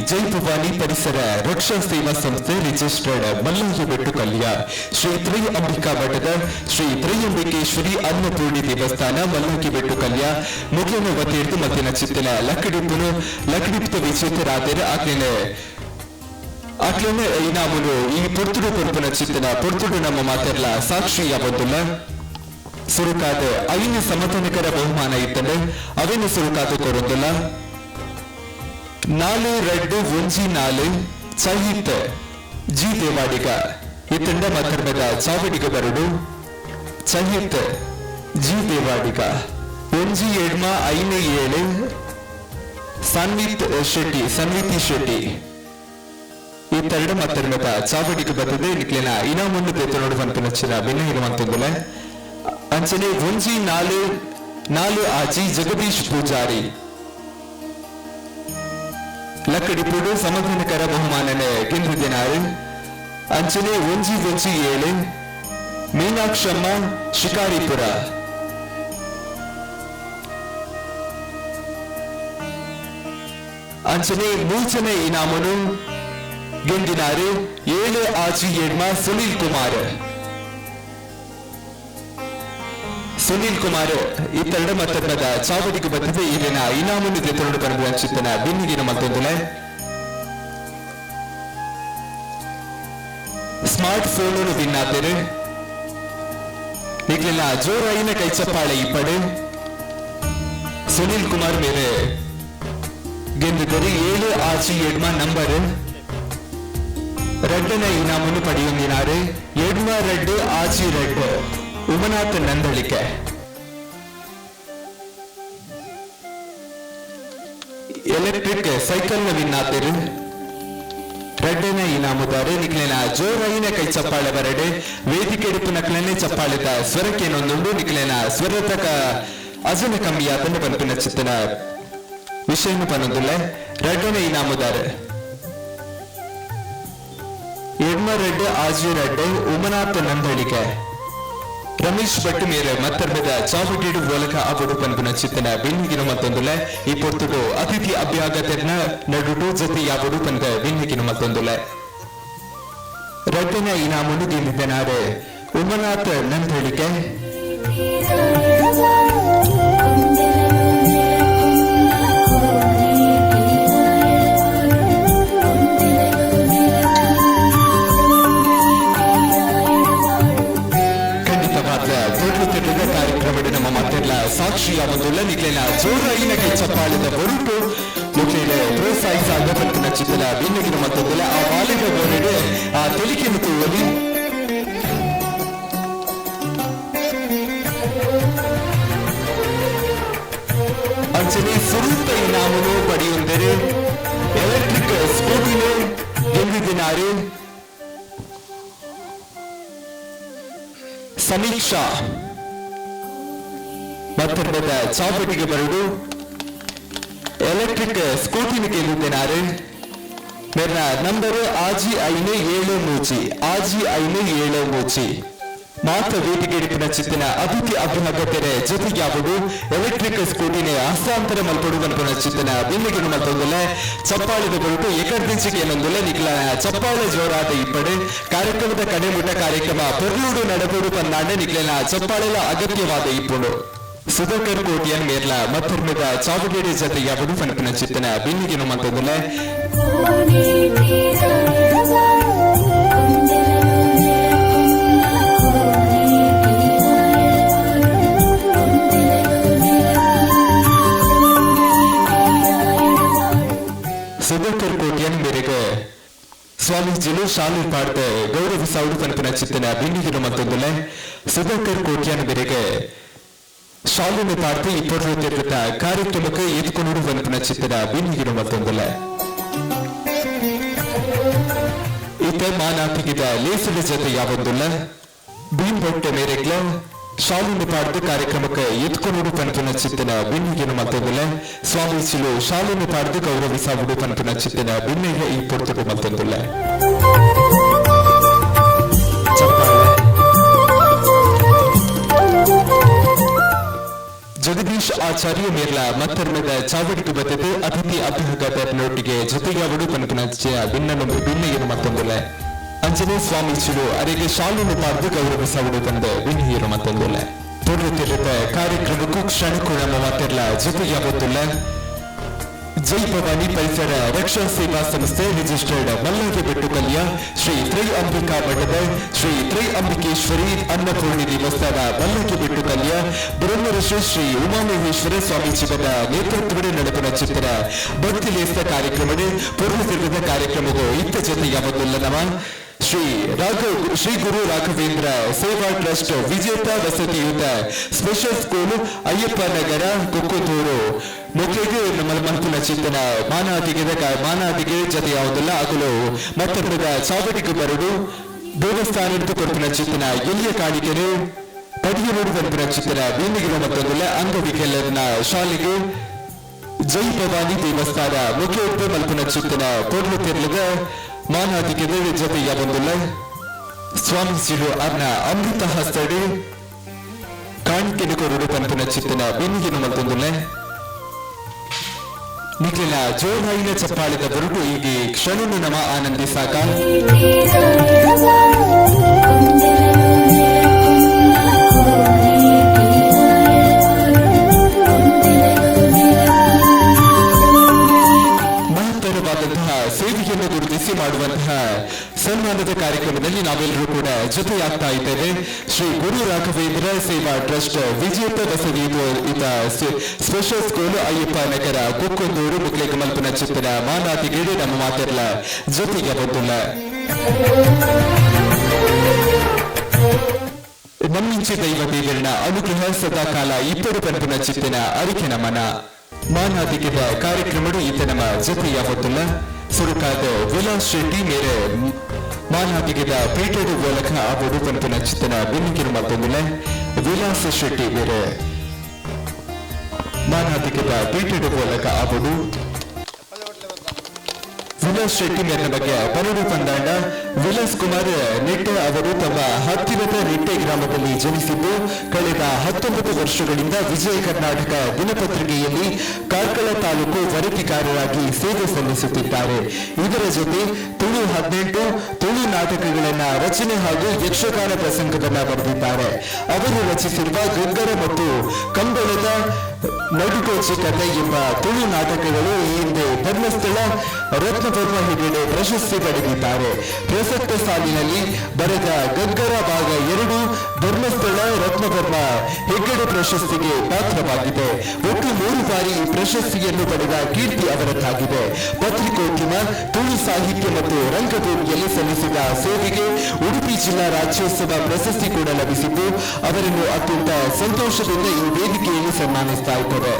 ಜೈ ಭವಾನಿ ಪರಿಸರ ರಕ್ಷಾ ಸೇವಾ ಸಂಸ್ಥೆ ರಿಜಿಸ್ಟರ್ಡ್ ಮಲ್ಲಯ್ಯ ಬೆಟ್ಟು ಕಲ್ಯ ಶ್ರೀ ತ್ರೈ ಅಂಬಿಕಾ ಮಠದ ಶ್ರೀ ತ್ರಯಂಬಿಕೇಶ್ವರಿ ಅನ್ನಪೂರ್ಣಿ ದೇವಸ್ಥಾನ ಮಲ್ಲಯ್ಯ ಬೆಟ್ಟು ಕಲ್ಯ ಮುಗಿನ ವತೀರ್ತು ಮಧ್ಯಾಹ್ನ ಚಿತ್ತನ ಲಕ್ಕಡಿಪ್ತ ವಿಚೇತರಾದರೆ ಆಕ್ಲೇನೆ ಇನಾಮುನು ಈ ಪೊರ್ತುಡು ಪೊರ್ಪುನ ಚಿತ್ತನ ಪೊರ್ತುಡು ನಮ್ಮ ಮಾತೆರ್ಲ ಸಾಕ್ಷಿ ಯಾವೊಂದುಲ್ಲ ಸುರುಕಾದ ಐನ ಸಮತನಕರ ಬಹುಮಾನ ಇತ್ತಂದ್ರೆ ಅವೇನು ಸುರುಕಾದ ಕೊರೊಂದುಲ್ಲ 4-2-1-4 ಚಹಿತ್ ಜಿ ದೇವಾಡಿಗ ಇತ್ತಂಡ ಮಧರ್ಮದ ಚಾವಡಿಗ ಬರಡು ಚಹಿತ್ ಜಿ ದೇವಾಡಿಗ 1-7-5-7 ಸನ್ವಿತಿ ಶೆಟ್ಟಿ ಇತ್ತೆರಡು ಮಧರ್ಮದ ಚಾವಡಿಗ ಬರ್ತದೆ ನಿಕ್ಲಿನ ಇನಾಮನ್ನು ತೆತ್ತನೋಡು ಪಂಪಿನಚ್ಚಿನ ಭಿನ್ನ ಇರುವಂತಂದುಲ ಅಂಚನೆ 1-4 ಆಜಿ ಜಗದೀಶ್ ಪೂಜಾರಿ ಲಕ್ಕಡಿಪುಡು ಸಮಧಾನಕರ ಬಹುಮಾನನೆ ಗೆಂದಿದ್ದೇನಾರು ಅಂಚನೆ 1-7 ಮೀನಾಕ್ಷಮ್ಮ ಶಿಕಾರಿಪುರ ಅಂಚನೆ ಮೂಚನೆ ಇನಾಮನು ಗೆಂದಿನಾರು 7-7 ಸುನೀಲ್ ಕುಮಾರ್ ಇತ್ತೆರಡು ಮತ್ತದ ಚಾವಡಿಗೆ ಬರ್ತದೆ ಇಲ್ಲಿನ ಇನಾಮನ್ನು ತೆತ್ತೊಂಡು ಬರುವ ಚಿತ್ತನ ಬಿನ್ನಿಗಿನ ಮತ್ತೊಂದು ಸ್ಮಾರ್ಟ್ ಫೋನ್ ವಿನ್ನಾತಿರು ನಿಕ್ಲೆಲ್ಲ ಜೋರಾಯಿನ ಕೈ ಚಪ್ಪಾಳೆ ಇಪ್ಪಡು ಸುನಿಲ್ ಕುಮಾರ್ ಮೇರೆ ಗೆಂದುಗರಿ 7 ನಂಬರ್ ரெட்டன இனாமுன்னு படியுந்தினாரு 7 ஆச்சி ரெட்டு உமநாத் நந்தளிக்க ಎಲೆಕ್ಟ್ರಿಕ್ ಸೈಕಲ್ ವಿನ್ನಾತಿರು ರೆಡ್ಡನ ಇನಾಮುದಾರೆ ನಿಕ್ಲೆನ ಜೋರಾಯಿನ ಕೈ ಚಪ್ಪಾಳೆ ಬರಡೆ ವೇದಿಕೆ ಎಡುಪು ನಕ್ಲನೆ ಚಪ್ಪಾಳೆದ ಸ್ವರಕ್ಕೇನೊಂದುಂಡು ನಿಕ್ಲೆನ ಸ್ವರತಕ ಅಜನ ಕಮ್ಮಿಯಾತನ್ನು ಪನ್ಪಿನ ಚಿತ್ತನ ವಿಷಯನು ಪನ್ನೊಂದುಲ್ಲ ರೆಡ್ಡನ ಇನಾಮುದಾರೆ 7 ಆಜಿ ರೆಡ್ಡೆ ಉಮನಾಥ್ ನಂದಳಿಕೆ ರಮೇಶ್ ಭಟ್ ಮೇರೆ ಮತ್ತರ್ಬದ ಚಾವುಟಿಡು ಮೂಲಕ ಅಬಡು ಪನ್ಪುನ ಚಿತ್ತನ ಬಿನ್ನಿಗಿನ ಮತ್ತೊಂದುಲ ಈ ಪೊರ್ತುಡು ಅತಿಥಿ ಅಭ್ಯಾಗತನ ನಡುಡು ಜೊತೆ ಯಾವಡು ಪಂದ ಬಿನ್ನಿಗಿನ ಮತ್ತೊಂದುಲ ರೆಡ್ಡನ ಇನಾಮುನು ದಿಂದಿದ್ದನಾರೆ ಉಮನಾಥ್ ನಂದಳಿಕೆ ಕಾರ್ಯಕ್ರಮದ ನಮ್ಮ ಮತ್ತೆಲ್ಲ ಸಾಕ್ಷಿಯಾಗುವುದಿಲ್ಲ ನಿಕ್ಲೆನ ಜೋರಾಯಿನ ಕೈ ಚಪ್ಪಾಳಿದ ಹೊರಟು ಮುಖ್ಯ ಪ್ರೋತ್ಸಾಹಿಸಾಗ ಪಂಪಿನ ಚಿತ್ತನ ಬಿನ್ನಗಿನ ಮತ್ತೊಂದಿಲ್ಲ ಆ ಬಾಲಿನ ಗೋರೆಡೆ ಆ ತೆಲಿಕೆಯನ್ನು ತೂವಲಿ ಅಂಚನೆ ಸುರುತ್ತ ಇನಾಮನು ಪಡೆಯುವಂದರೆ ಎಲೆಕ್ಟ್ರಿಕ್ ಸ್ಕೂಟಿನ ಗೆಲ್ಲಿದಿನಾರು ಸಮೀಕ್ಷಾ ಮತ್ತರ್ಬದ ಚಾಪಟಿಗೆ ಬರುವುದು ಎಲೆಕ್ಟ್ರಿಕ್ ಸ್ಕೂಟಿನ ಗೆಲ್ಲಿದ್ದೇನಾರು ಮೇರ ನಂಬರ್ ಆಜಿ 7 ಮಾತ ವೇದಿಕೆ ಎಡುಪಿನ ಚಿತ್ತಿನ ಅತಿಥಿ ಅಭ್ಯಾಗತೆರೆ ಜೊತೆಗಾವುದು ಎಲೆಕ್ಟ್ರಿಕ್ ಸ್ಕೂಟಿನೇ ಹಸ್ತಾಂತರ ಮಲ್ಪಡುವನ್ಪನ ಚಿತ್ತಿನ ಬಿನ್ನಿಗಿನ ಮತ್ತೊಂದುಲ್ಲ ಚಪ್ಪಾಳಿದ ಬರುವುದು ಏಕರ್ದಿಂಚಿಗೆ ಏನೊಂದುಲ್ಲ ನಿಕ್ಲ ಚಪ್ಪಾಳೆ ಜೋರಾದ ಇಪ್ಪಡೆ ಕಾರ್ಯಕ್ರಮದ ಕಡೆಮುಟ್ಟ ಕಾರ್ಯಕ್ರಮ ಪೊರ್ಲೂಡು ನಡಬೂಡು ಪನ್ನಾಂಡ ನಿಕ್ಲೆನ ಚಪ್ಪಾಳೆಲ ಅಗತ್ಯವಾದ ಇಪ್ಪುಡು ಸುಧಾಕರ್ ಕೋಟಿಯನ್ ಮೇರ್ಲ ಮತ್ತರ್ಮದ ಚಾವುಗೇಡಿ ಜೊತೆ ಯಾವುದು ಪನ್ಪಿನ ಚಿತ್ತಿನ ಬಿನ್ನಿಗಿನ ಮತ್ತೊಂದುಲ್ಲ ಸುಧಾಕರ್ ಕೋಟಿಯನ್ ಮೇರೆಗೆ ಸ್ವಾಮೀಜಿಲು ಶಾಲೆ ಪಾಡ್ದ ಗೌರವಿಸಾವುದು ಪನ್ಪಿನ ಚಿತ್ತನ ಬಿನ್ನಿಗಿನ ಮತ್ತೊಂದುಲ್ಲ ಸುಧಾಕರ್ ಕೋಟಿಯನ್ ಮೇರೆಗೆ ಶಾಲೆಯನ್ನು ಪಾಡ್ದು ಇಪ್ಪತ್ತು ಕಾರ್ಯಕ್ರಮಕ್ಕೆ ಎದ್ಕೊಂಡು ಪನ್ಪಿನ ಚಿತ್ತನ ಬಿನ್ನಿಗಿನ ಮತ್ತೊಂದುಲ್ಲ ಈತ ಮಾನಾತಿಗಿದ ಲೇಸದ ಜೊತೆ ಯಾವೊಂದುಲ್ಲ ಭೀಮ್ಬಟ್ಟೆ ಮೇರೆಗ್ಲ ಶಾಲೆಯನ್ನು ಪಾಡ್ದು ಕಾರ್ಯಕ್ರಮಕ್ಕೆ ಎದ್ಕೊಂಡು ಪನ್ಪಿನ ಚಿತ್ತನ ಬಿನ್ನಿಗಿನ ಮತ್ತೊಂದುಲ್ಲ ಸ್ವಾಮೀಜಿಲು ಶಾಲೆಯನ್ನು ಪಾಡ್ದು ಗೌರವಿಸಾವುದು ಪನ್ಪಿನ ಚಿತ್ತನ ಬಿನ್ನಿಗೆ ಈ ಪೊರ್ತುಡು ಮತ್ತೊಂದುಲ್ಲ ಜಗದೀಶ್ ಆಚಾರ್ಯ ಮೇರ್ಲ ಮತ್ತರ್ಮದ ಚಾವಡಿಗೆ ಬದ್ದತೆ ಅತಿಥಿ ಅಭ್ಯಾಗತನೊಟ್ಟಿಗೆ ಜೊತೆಗಾವಡು ಪನ್ಪಿನ ಬಿನ್ನಿಗಿನ ಮತ್ತೊಂದುಲ್ಲ ಅಂಜನೇ ಸ್ವಾಮೀಜಿಗಳು ಅರೆಗೆ ಶಾಲೆಯನ್ನು ಪಾಡ್ದು ಗೌರವಿಸಾವುದು ತಂದ ಬಿನ್ನಿಗಿನ ಮತ್ತೊಂದುಲ್ಲ ಪೂರ್ವತಿರದ ಕಾರ್ಯಕ್ರಮಕ್ಕೂ ಕ್ಷಣಕ್ಕೂ ನಮ್ಮ ಮಾತೆಲ್ಲ ಜೊತೆಗಾಗುತ್ತಿಲ್ಲ ಜೈ ಭವಾನಿ ಪರಿಸರ ರಕ್ಷಾ ಸೇವಾ ಸಂಸ್ಥೆ ರಿಜಿಸ್ಟರ್ಡ್ ಮಲ್ಲಾಗೆ ಬೆಟ್ಟುಕಲ್ಯ ಶ್ರೀ ತ್ರೈ ಅಂಬಿಕಾ ಮಠದ ಶ್ರೀ ತ್ರೈ ಅಂಬಿಕೇಶ್ವರಿ ಅನ್ನಪೂರ್ಣಿ ದೇವಸ್ಥಾನ ಮಲ್ಲಾಗೆ ಬೆಟ್ಟುಕಲ್ಯ ಬ್ರಹ್ಮಋಷಿ ಶ್ರೀ ಉಮಾಮಹೇಶ್ವರ ಸ್ವಾಮೀಜಿಗಳ ನೇತೃತ್ವದ ನಡೆಪಿನ ಚಿತ್ರ ಭಕ್ತಿಲೇಸ್ತ ಕಾರ್ಯಕ್ರಮದ ಪೂರ್ವತಿರದ ಕಾರ್ಯಕ್ರಮದ ಇತ್ತ ಜೊತೆ ಯಾವತ್ತಲ್ಲ ನಮ ಶ್ರೀ ಗುರು ರಾಘವೇಂದ್ರ ಸೇವಾ ಟ್ರಸ್ಟ್ ವಿಜೇತ ವಸತಿಯುತ ಸ್ಪೆಷಲ್ ಸ್ಕೂಲ್ ಅಯ್ಯಪ್ಪ ನಗರ ಕೊಕ್ಕುತೂರು ಮುಖ್ಯಗೆ ನಮ್ಮ ಮನಪಿನ ಚಿಂತನ ಮಾನಾದಿಗೆ ಜೊತೆ ಯಾವುದಿಲ್ಲ ಆಗಲು ಮತ್ತೊಬ್ಬದ ಚಾವಟಿಗೆ ಬರಡು ದೇವಸ್ಥಾನದ ಕೊರಪಿನ ಚಿಂತನ ಎಲ್ಲಿಯ ಕಾಣಿಕೆನು ಪದಿಯನೂರು ಪಂಪಿನ ಚಿಂತನ ಬೀನಿಗಿನ ಮತ್ತೊಂದಿಲ್ಲ ಅಂಗವಿಕಲರನ ಶಾಲೆಗೆ ಜೈ ಭವಾನಿ ದೇವಸ್ಥಾನ ಮುಖ್ಯ ಮಲ್ಪಿನ ಚಿಂತನ ಪೂರ್ವತಿರ್ಲದ ಮಾನಾದಿಗೆ ಜೊತೆ ಯಾವೊಂದಿಲ್ಲ ಸ್ವಾಮೀಜಿಗಳು ಅನ್ನ ಅಮೃತ ಹಸ್ತಡಿ ಕಾಣಿಕೆನು ಕೊರಡು ಪಂಪಿನ ಚಿಂತನ ಬೀನಿಗಿನ ಮತ್ತೊಂದಿಲ್ಲ ನಿಖಿಲ ಜೋರಾಯಿನ ಚಪ್ಪಾಳಿದ ಬರುಡು ಈಗ ಕ್ಷಣನು ನಮ ಆನಂದಿಸಾಕ ಮಹತ್ತರವಾದಂತಹ ಸೇವೆಯನ್ನು ಗುರುತಿಸಿ ಮಾಡುವಂತಹ ಸನ್ಮಾನದ ಕಾರ್ಯಕ್ರಮದಲ್ಲಿ ನಾವೆಲ್ಲರೂ ಕೂಡ ಜೊತೆಯಾಗ್ತಾ ಇದ್ದೇವೆ. ಶ್ರೀ ಗುರು ರಾಘವೇಂದ್ರ ಸೇವಾ ಟ್ರಸ್ಟ್ ವಿಜೇತ ಬಸವಿ ಸ್ಪೆಷಲ್ ಸ್ಕೂಲ್ ಅಯ್ಯಪ್ಪ ನಗರ ಕುಕ್ಕೊಂದೂರು ಮುಕ್ಲೇಕ ಮಲ್ಪನ ಚಿತ್ತನ ಮಾನಾತಿಗೇಡಿ ನಮ್ಮ ಮಾತೆಲ್ಲ ಜೊತೆಗೆ ಬಂದಿಲ್ಲ. ನಮ್ಮಿಂಚಿ ದೈವ ದೇವರನ ಅನುಗ್ರಹ ಸದಾಕಾಲ ಇಬ್ಬರು ಪಂಪಿನ ಚಿತ್ತಿನ ಅರಿಕೆ ನಮನ ಮಾನಾದಿಗೆದ ಕಾರ್ಯಕ್ರಮಗಳು ಈತ ನಮ್ಮ ಜೊತೆಯ ಹೊತ್ತಿಲ್ಲ. ಸುರುಕಾದ ವಿಲಾಸ್ ಶೆಟ್ಟಿ ಮೇರೆ ಮಾನಾದಿಗೆದ ಪೀಠದ ಮೂಲಕ ಅವರು ಪಂಪಿನ ಚಿತ್ತನ ಬೆನ್ನಿಗಿರು ಮತ್ತೊಂದಿಲ್ಲ. ವಿಲಾಸ ಶೆಟ್ಟಿ ಮೇರೆ ಮಾನಾದಿಗೆದ ಪೀಠದ ಮೂಲಕ ಅವರು ವಿಲಾಸ್ ಶೆಟ್ಟಿ ಮೇರಿನ ಬಗ್ಗೆ ಬರಡು ತಂದಾಂಡ ವಿಲಾಸ್ ಕುಮಾರ್ ನಿಟ್ಟೆ ಅವರು ತಮ್ಮ ಹತ್ತಿರದ ನಿಟ್ಟೆ ಗ್ರಾಮದಲ್ಲಿ ಜನಿಸಿದ್ದು ಕಳೆದ 19 ವರ್ಷಗಳಿಂದ ವಿಜಯ ಕರ್ನಾಟಕ ದಿನಪತ್ರಿಕೆಯಲ್ಲಿ ಕಾರ್ಕಳ ತಾಲೂಕು ವರದಿಗಾರರಾಗಿ ಸೇವೆ ಸಲ್ಲಿಸುತ್ತಿದ್ದಾರೆ. ಇದರ ಜೊತೆ ತುಳು 18 ತುಳು ನಾಟಕಗಳನ್ನ ರಚನೆ ಹಾಗೂ ಯಕ್ಷಗಾನ ಪ್ರಸಂಗವನ್ನ ಬರೆದಿದ್ದಾರೆ. ಅವರು ರಚಿಸಿರುವ ಗಂಗರ ಮತ್ತು ಕಂಬಳದ ನಡುಕೋಚಿ ಕಥೆ ಎಂಬ ತುಳು ನಾಟಕಗಳು ಈ ಹಿಂದೆ ಧರ್ಮಸ್ಥಳ ರತ್ನಪರ್ವ ಹೆಗಡೆ ಪ್ರಶಸ್ತಿ ಪಡೆದಿದ್ದಾರೆ. ಪ್ರಸಕ್ತ ಸಾಲಿನಲ್ಲಿ ಬರೆದ ಗಗ್ಗರ ಭಾಗ 2 ಧರ್ಮಸ್ಥಳ ರತ್ನಪರ್ವ ಹೆಗ್ಗಡೆ ಪ್ರಶಸ್ತಿಗೆ ಪಾತ್ರವಾಗಿದೆ. ಒಟ್ಟು 3 ಬಾರಿ ಈ ಪ್ರಶಸ್ತಿಯನ್ನು ಪಡೆದ ಕೀರ್ತಿ ಅವರದ್ದಾಗಿದೆ. ಪತ್ರಿಕೋದ್ಯಮ, ತುಳು ಸಾಹಿತ್ಯ ಮತ್ತು ರಂಗಭೂಮಿಯಲ್ಲಿ ಸಲ್ಲಿಸಿದ ಸೇವೆಗೆ ಉಡುಪಿ ಜಿಲ್ಲಾ ರಾಜ್ಯೋತ್ಸವ ಪ್ರಶಸ್ತಿ ಕೂಡ ಲಭಿಸಿದ್ದು ಅವರನ್ನು ಅತ್ಯಂತ ಸಂತೋಷದಿಂದ ಈ ವೇದಿಕೆಯಲ್ಲಿ ಸನ್ಮಾನಿಸ್ತಾ ಇದ್ದಾರೆ.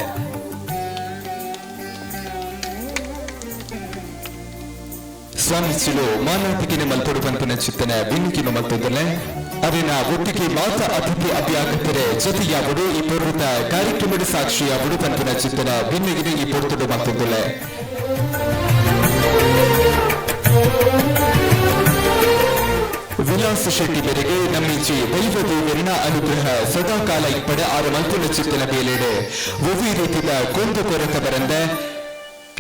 ಸ್ವಾಮೀಜಿಲು ಮಾನವತಿಗೆ ಮಲ್ಪಡು ಪಂಪಿನ ಚಿತ್ತನ ಬೆನ್ನಿಗಿನ ಮತ್ತೊಂದಲೆ ಅರಿನ ಒಟ್ಟಿಗೆ ಮಾತ ಅತಿಥಿ ಅಭ್ಯಾಗತರೆ ಜೊತೆಯಾವಡು ಈ ಪೂರ್ವದ ಕಾರ್ಯಕ್ರಮದ ಸಾಕ್ಷಿಯಾವಡು ಪಂಪಿನ ಚಿತ್ತನ ಬೆನ್ನಿಗಿನ ಈ ಪೊರ್ತುಡು ಮತ್ತೊಂದಲೆ ವಿಲಾಸ ಶೆಟ್ಟಿ ಮೇರೆಗೆ ನಮ್ಮಿಂಚಿ ದೈವ ದೇವರಿನ ಅನುಗ್ರಹ ಸದಾಕಾಲ ಇಪ್ಪಡ ಆರು ಮಲ್ಪುನ ಚಿತ್ತನ ಬೇಲೆಡೆ ಒವ್ವಿ ರೀತಿಯ ಕೊಂದು ಕೊರತ ಬರಂದ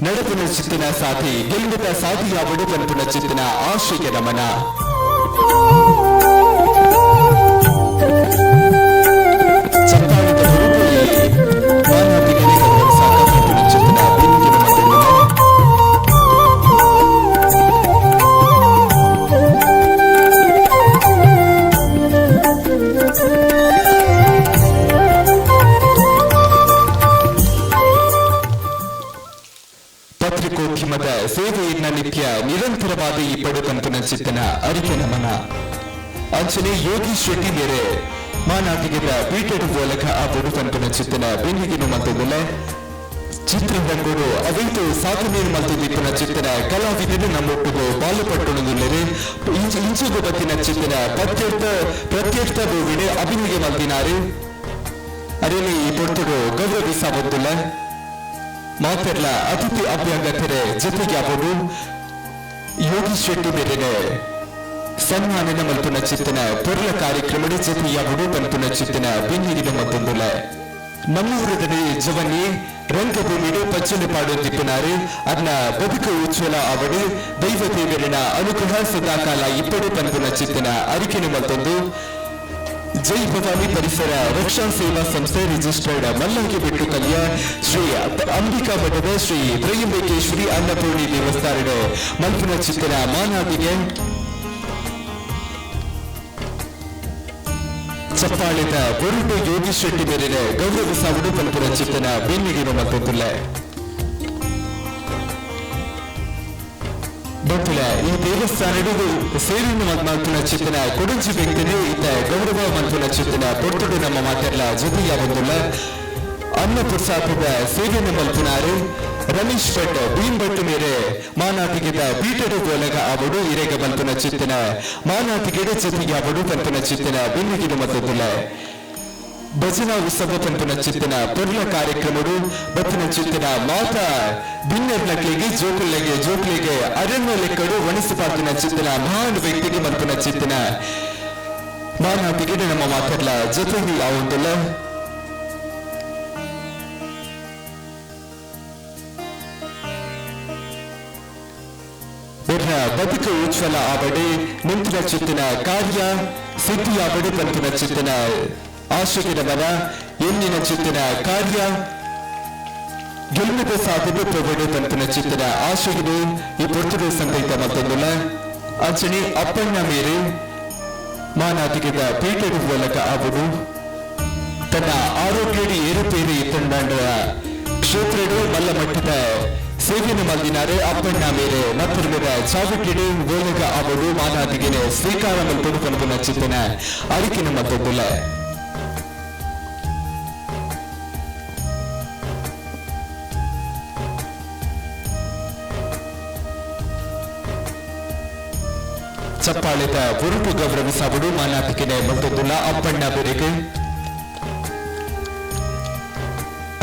ನಡಪುನ ಚಿತ್ತಿನ ಸಾಧಿ ಗೆಲ್ಲುವ ಸಾಧಿಯಾವಡು ಪಂಪುನ ಚಿತ್ತಿನ ಆಶೆಗೆ ನಮನ. ಚಪ್ಪಾಳಿದ ಹುರುಪಿ ಮಾನವಿಗೆ ಸಾಕ ಪಂಪುನ ಚಿತ್ತಿನ ಬೆನ್ನಿಗಿನ ಮತ್ತೊಂದು ಪತ್ರಿಕೋದ್ಯಮದ ಸೇವೆಯನ್ನ ನಿತ್ಯ ನಿರಂತರವಾದ ಈ ಪಡುಕಂಪನ ಚಿತ್ತನ ಅರಿಕೆ ನಮನ. ಅಂಚನೆ ಯೋಗೀಶ್ ಶೆಟ್ಟಿ ಮೇರೆ ಮಾನಾದಿಗೆದ ಪೀಠದ ಮೂಲಕ ಆ ಪಡುಕಂಪನ ಚಿತ್ತನ ಬೆನ್ನಿಗಿನ ಮತ್ತೊಂದಲ್ಲ ಚಿತ್ರರಂಗರು ಅವೈತು ಸಾಧನೆಯನ್ನು ಮಲ್ತೊಂದಿಪ್ಪನ ಚಿತ್ತನ ಕಲಾವಿದರು ನಮ್ಮೊಟ್ಟಿಗೂ ಪಾಲುಪಟ್ಟುವುದಿಲ್ಲರೆ ಇಂಚುಗು ಬತ್ತಿನ ಚಿತ್ತನ ಪ್ರತ್ಯರ್ಥ ಬೋವಿಡೆ ಅಭಿನಯ ಮಲ್ತಿನಾರು ಅರೇಲಿ ಈ ಪೊರ್ತುಡು ಗೌರವಿಸಬಹುದಿಲ್ಲ. ಮಾತೆರ್ಲ ಅತಿಥಿ ಅಭ್ಯಂಗತರೆ ಜೊತೆಗೆ ಅವರು ಯೋಗೀಶ್ ಶೆಟ್ಟಿ ಮೇರೆನೆ ಸನ್ಮಾನನ ಮಲ್ಪುನ ಚಿತ್ತನ ಪೊರ್ಲ ಕಾರ್ಯಕ್ರಮದ ಜೊತೆಯಾವಡು ಮಲ್ಪುನ ಚಿತ್ತನ ಬೆನ್ನಿಗಿನ ಮತ್ತೊಂದುಲ ನಮ್ಮೂರದನೆ ಜವನಿ ರಂಗಭೂಮಿಡು ಪಚ್ಚಲು ಪಾಡು ತಿಪ್ಪಿನಾರು ಅದನ್ನ ಬದುಕು ಉಜ್ವಲ ಅವಡು ದೈವ ದೇವರಿನ ಅನುಗ್ರಹ ಸದಾಕಾಲ ಇಪ್ಪಡು ಪಂಪುನ ಚಿತ್ತನ ಅರಿಕೆನ ಮತ್ತೊಂದು ಜೈ ಭವಾನಿ ಪರಿಸರ ರಕ್ಷಾ ಸೇವಾ ಸಂಸ್ಥೆ ರಿಜಿಸ್ಟರ್ಡ್ ಮಲ್ಲಂಗಿ ಬೆಟ್ಟು ಕಲ್ಯ ಶ್ರೀ ಅಂಬಿಕಾ ಮಠದ ಶ್ರೀ ತ್ರಯಂಬಕೇಶ್ವರಿ ಅನ್ನಪೂರ್ಣಿ ದೇವಸ್ಥಾನದ ಮಲ್ಪುನ ಚಿತ್ತನ ಮಾನಾದಿಗೆ ಚಪ್ಪಾಳಿದ ಬೊರುಟು ಯೋಗೀಶ್ ಶೆಟ್ಟಿ ಮೇರಿನ ಗೌರವಿಸವುದು ಪಂಪುನ ಚಿತ್ತನ ಬೆನ್ನಿಗಿನ ಮತ್ತೊಂದಿಲ್ಲ. ಬೊಟ್ಟುಲ ಈ ದೇವಸ್ಥಾನಡು ಸೇರಿನ ಮಲ್ಪುನ ಚಿತ್ತನ ಕೊಡಂಜಿ ವ್ಯಕ್ತಿನೇ ಇತ್ತ ಗೌರವ ಮಲ್ಪುನ ಚಿತ್ತನ ಪೊಟ್ಟುಡು ನಮ್ಮ ಮಾತೆಲ್ಲ ಜೊತೆಯ ಬಂದುಲ್ಲ. ಅನ್ನ ಪ್ರಸಾದದ ಸೇವೆನ ಮಲ್ಪುನಾರು ರಮೇಶ್ ಭಟ್ ಭೀಮ್ ಭಟ್ ಮೇರೆ ಮಾನಾತಿಗೆದ ಪೀಠದ ಗೋಲಗ ಅವಡು ಇರೇಗ ಮಲ್ಪುನ ಚಿತ್ತನ ಮಾನಾತಿಗೆಡ ಜೊತೆಗೆ ಅವಡು ಪಂಪುನ ಚಿತ್ತನ ಬೆನ್ನಿಗಿನ ಮತ್ತೊಂದಿಲ್ಲ. ಭಜನಾ ಉತ್ಸವ ಪಂಪುನ ಚಿತ್ತನ ಪೊರ್ಲ ಕಾರ್ಯಕ್ರಮಗಳು ಬತ್ತಿನ ಚಿತ್ತನ ಮಾತ ಭಿನ್ನರ್ನಕ್ಲಿಗೆ ಜೋಕ್ಲಿಗೆ ಅರಣ್ಯ ಲೆಕ್ಕಡು ವಣಿಸಿಪಾತಿನ ಚಿತ್ತನ ಮಹಾನ್ ವ್ಯಕ್ತಿಗೆ ಮಲ್ಪುನ ಚಿತ್ತನ ಮಾನಾತಿಗೆಡ ನಮ್ಮ ಮಾತೆಲ್ಲ ಜೊತೆಗೆ ಯಾವುದಿಲ್ಲ. ಬದುಕು ಉಜ್ವಲ ಆವಡೆ ನಿಂತಿನ ಚಿತ್ತಿನ ಕಾರ್ಯ ಸಿದ್ಧಿಯಾವಡೆ ಪಂಪಿನ ಚಿತ್ತಿನ ಆಶೆಗಿನ ಮನ ಎನ್ನಿನ ಚಿತ್ತಿನ ಕಾರ್ಯ ಗೆಲ್ಮೆದ ಸಾಧನೆ ಪ್ರೊವೈಡ್ ತನಪಿನ ಚಿತ್ರ ಆಶೆಗೆ ಈ ಪೊರ್ತುಡು ಸಂತೈತ ಮತ್ತೊಂದುಲ್ಲ ಅಂಚನೆ ಅಪ್ಪಣ್ಣ ಮೇರೆ ಮಾನಾತಿಗೆದ ಪೀಠದ ಮೂಲಕ ಅವರು ತನ್ನ ಆರೋಗ್ಯಡಿ ಏರುಪೇರು ಇತ್ತಂಡ ಕ್ಷೇತ್ರಡು ಮಲ್ಲ ಮಟ್ಟದ ಸೇವೆಯನ್ನು ಮಲ್ದಿನಾರೆ ಅಪ್ಪಣ್ಣ ಮೇರೆ ಮತ್ತಿರ್ಮೆದ ಚಾವಿಟಿಡು ಮೂಲಕ ಅವರು ಮಾನಾತಿಗೆ ಸ್ವೀಕಾರ ಮಲ್ಪಡು ಪನ್ಪುನ ಚಿತ್ತನ ಅರಿಕಿನ ಮತ್ತೊಂದುಲ್ಲ ಚಪ್ಪಾಳೆದ ಪುರುಟು ಗೌರವಿಸಬಡು ಮಾನಾತಿಕೆನೆ ಮತ್ತೊಂದುಲ್ಲ ಅಪ್ಪಣ್ಣ ಬೇರೆಗೆ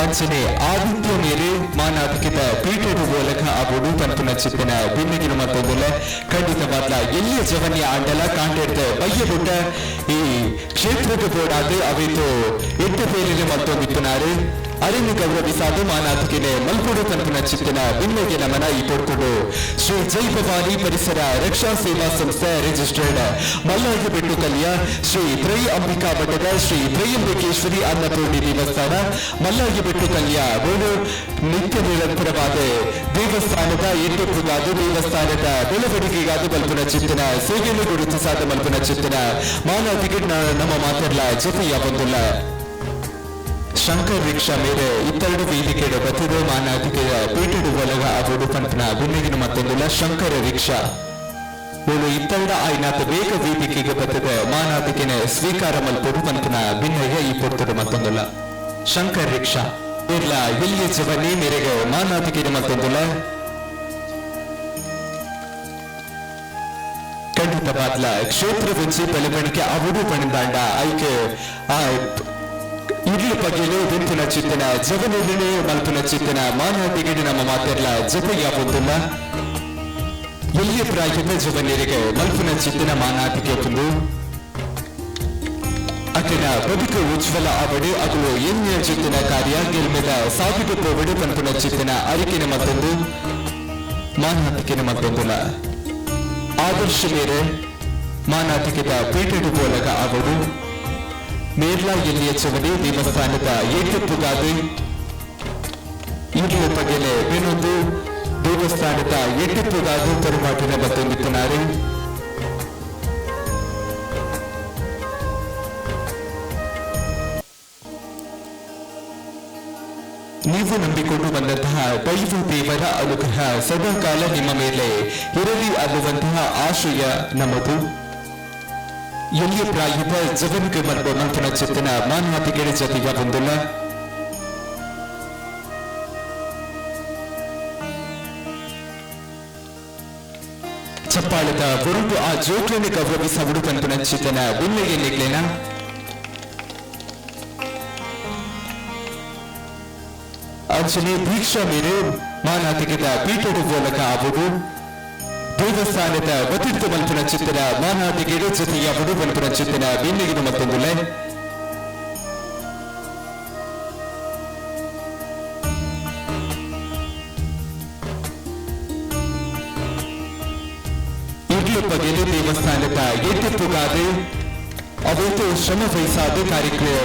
ಅಂಚನೆ ಆದಿತ್ಯ ಮೇರೆ ಮಾನಾತಿಕೆದ ಪೀಠದ ಮೂಲಕ ಅವರು ಪನ್ಪುನ ಚಿತ್ತನ ಬಿನ್ನಿಗಿನ ಮತ್ತೊಂದುಲ್ಲ ಖಂಡಿತವಾದ ಎಲ್ಲಿಯ ಜವನ್ಯ ಆಂಡಲ ಕಾಂಡೆಡ್ದ ಬಯ್ಯಬುಟ್ಟ ಈ ಕ್ಷೇತ್ರದ ಬೋಡಾದ ಅವಿತು ಎಟ್ಟು ಬೇರೆ ಮತ್ತೊಂದಿತ್ತುನಾರೆ ಅರಿವು ಗೌರವಿಸಾದು ಮಾನಾತಿಕೆನೆ ಮಲ್ಪುಡು ಪನ್ಪುನ ಚಿತ್ತನ ಬಿನ್ನಿಗೆ ನಮನ ಈ ಪೊಡ್ಕೊಡು ಶ್ರೀ ಜೈ ಭವಾನಿ ಪರಿಸರ ರಕ್ಷಾ ಸೇವಾ ಸಂಸ್ಥೆ ರಿಜಿಸ್ಟರ್ಡ್ ಮಲ್ಲಾಗಿ ಬೆಟ್ಟು ಕಲ್ಯ ಶ್ರೀ ತ್ರೈ ಅಂಬಿಕಾ ಮಠದ ಶ್ರೀ ತ್ರಯಂಬಕೇಶ್ವರಿ ಅನ್ನಪೂರ್ಣಿ ದೇವಸ್ಥಾನ ಮಲ್ಲಾಗಿ ಬೆಟ್ಟು ಕಲ್ಯ ವೇಣು ನಿತ್ಯ ನಿರಂತರವಾದ ದೇವಸ್ಥಾನದ ಎಟ್ಟುಗಾದು ದೇವಸ್ಥಾನದ ಬೆಳವಣಿಗೆಗಾದ ಮಲ್ಪುನ ಚಿತ್ತನ ಸೇವೆಯನ್ನು ಗುರುತಿಸಾದ ಮಲ್ಪುನ ಚಿತ್ತನ ಮಾನಾತಿಗೆ ನಮ್ಮ ಮಾತೆರ್ಲ ಜೊತೆಯ ಬಂದುಲ್ಲ ಶಂಕರ್ ರಿಕ್ಷಾ ಮೇರೆ ಇತ್ತೆರಡು ವೇದಿಕೆಯ ಬತ್ತಿದ ಮಾನಾತಿಕೆಯ ಪೀಠದ ಒಳಗ ಅವರು ಪಂಪನ ಬಿನ್ನಿಗಿನ ಮತ್ತೊಂದುಲ್ಲ ಶಂಕರ ರಿಕ್ಷಾ ಒಂದು ಇತ್ತೆರಡ ಆಯ್ನಾತ ವೇಗ ವೇದಿಕೆಗೆ ಬತ್ತದ ಮಾನಾತಿಕೆನ ಸ್ವೀಕಾರ ಮಲ್ಪಡು ಪಂಪನ ಬಿನ್ನಿಗೆ ಈ ಪೊರ್ತದ ಮತ್ತೊಂದುಲ್ಲ ಶಂಕರ್ ರಿಕ್ಷಾ ಇರ್ಲ ಎಲ್ಲಿಯ ಜವನಿ ಮೇರೆಗೆ ಮಾನಾತಿಕೆನ ಮತ್ತೊಂದುಲ್ಲ ಖಂಡಿತವಾದ್ಲ ಕ್ಷೇತ್ರ ರುಚಿ ಬೆಳವಣಿಗೆ ಅವರು ಪಣಿದಾಂಡ ಐಕೆ ಆ ಇಡ್ಲಿ ಪಗೆಲು ಬೆಂಪುನ ಚಿತ್ತನ ಜಗನಿರ್ಣೆ ಮಲ್ಪುನ ಚಿತ್ತನ ಮಾನವತೆಗೆ ನಮ್ಮ ಮಾತೆರ್ಲ ಜೊತೆಗೆ ಆಗುವುದಿಲ್ಲ ಎಲ್ಲಿಯ ಪ್ರಾಯದ ಜಗನಿರಿಗೆ ಮಲ್ಪುನ ಚಿತ್ತನ ಮಾನಾತಿಗೆ ಬಂದು ಅಕ್ಕಿನ ಬದುಕು ಉಜ್ವಲ ಆವಡು ಅದು ಎನ್ನೆಯ ಚಿತ್ತನ ಕಾರ್ಯ ಗೆಲ್ಮೆದ ಸಾಬಿತು ಪೋವಡು ಮಲ್ಪುನ ಚಿತ್ತನ ಅರಿಕೆನ ಮತ್ತೊಂದು ಮಾನಾತಿಕೆನ ಮತ್ತೊಂದುಲ್ಲ ಆದರ್ಶ ಮೇರೆ ಮಾನಾತಿಕೆದ ಪೀಠದ ಮೂಲಕ ಅವರು ಮೇರ್ಲಾ ಎಲ್ಲಿಯ ಚವಡಿ ದೇವಸ್ಥಾನದ ಏಟೆಪ್ಪುಗಾದು ಇಡ್ಲು ಪಗೆಲೆ ಬೇನೊಂದು ದೇವಸ್ಥಾನದ ಏಟೆಪ್ಪುಗಾದು ತರುಮಾಟಿನ ಬತ್ತೊಂದಿತ್ತನಾರೆ ನೀವು ನಂಬಿಕೊಂಡು ಬಂದಂತಹ ದೈವ ದೇವರ ಅನುಗ್ರಹ ಸದಾಕಾಲ ನಿಮ್ಮ ಮೇಲೆ ಇರಲಿ ಅನ್ನುವಂತಹ ಆಶಯ ನಮ್ಮದು ಎಲ್ಲಿಯ ಪ್ರಾಯದ ಜಗನ್ಗೆ ಮರ್ಬ ಮಂಥನ ಚಿತ್ತನ ಮಾನವತೆಗೆ ಜೊತೆಗೆ ಬಂದಿಲ್ಲ ಚಪ್ಪಾಳದ ಹೊರಟು ಆ ಜೋಕ್ಲನೆ ಗೌರವಿಸಬಡು ಪಂಪನ ಚಿತ್ತನ ಬಿನ್ನೆಗೆ ನಿಗ್ಲೇನ ಅಂಚನೆ ದೀಕ್ಷಾ ಮೇರೆ ಮಾನಾತಿಗೆದ ಪೀಠದ ಮೂಲಕ ಆಗುವುದು ದೇವಸ್ಥಾನದ ವತಿರ್ಥ ಮಲ್ಪುನ ಚಿತ್ತನ ಮಾನಾತಿಗೆ ಜೊತೆಯ ಬಡು ಮಲ್ಪುನ ಚಿತ್ತನ ಬಿನ್ನಿಗಿನ ಮತ್ತೊಂದುಲ್ಲ ಇಡ್ಲು ಪಗೆಲು ದೇವಸ್ಥಾನದ ಎಟ್ಟೆಪ್ಪುಗಾದೆ ಅವತ್ತು ಶ್ರಮ ವಹಿಸಾದ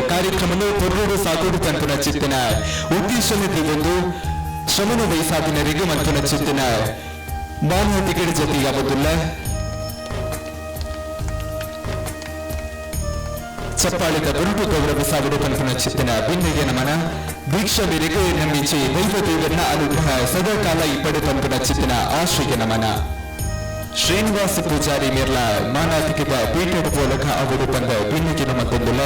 ಕಾರ್ಯಕ್ರಮವನ್ನು ತೊರ್ರೋಡು ಸಾಗೋಡು ಪಂಪುನ ಚಿತ್ತನ ಉದ್ದೇಶದಲ್ಲಿ ಒಂದು ಶ್ರಮನ ವಹಿಸಾದಿನರಿಗೆ ಮಲ್ಪುನ ಚಿತ್ತನ ಮಾನವತೆಗೆ ಜೊತೆಗೆ ಆಗುವುದಿಲ್ಲ ಚಪ್ಪಾಳಿದ ಬರುಟು ಗೌರವಿಸಾಗುಡು ಪಂಪುನ ಚಿತ್ತನ ಬಿನ್ನಿಗೆ ನಮನ ದೀಕ್ಷಾ ಮೇರೆಗೆ ನಂಬಿಸಿ ದೈವ ದೇವರನ್ನ ಅನುಗ್ರಹ ಸದಾಕಾಲ ಇಪ್ಪಡೆ ಪಂಪುನ ಚಿತ್ತನ ಆಶ್ರಯ ನಮನ ಶ್ರೀನಿವಾಸ ಪೂಜಾರಿ ಮೇರ್ಲ ಮಾನಾತಿಕೆದ ಪೀಠದ ಮೂಲಕ ಅವರು ಬಂದ ಬಿನ್ನಿಗೆ ಮತ್ತೊಂದುಲ್ಲ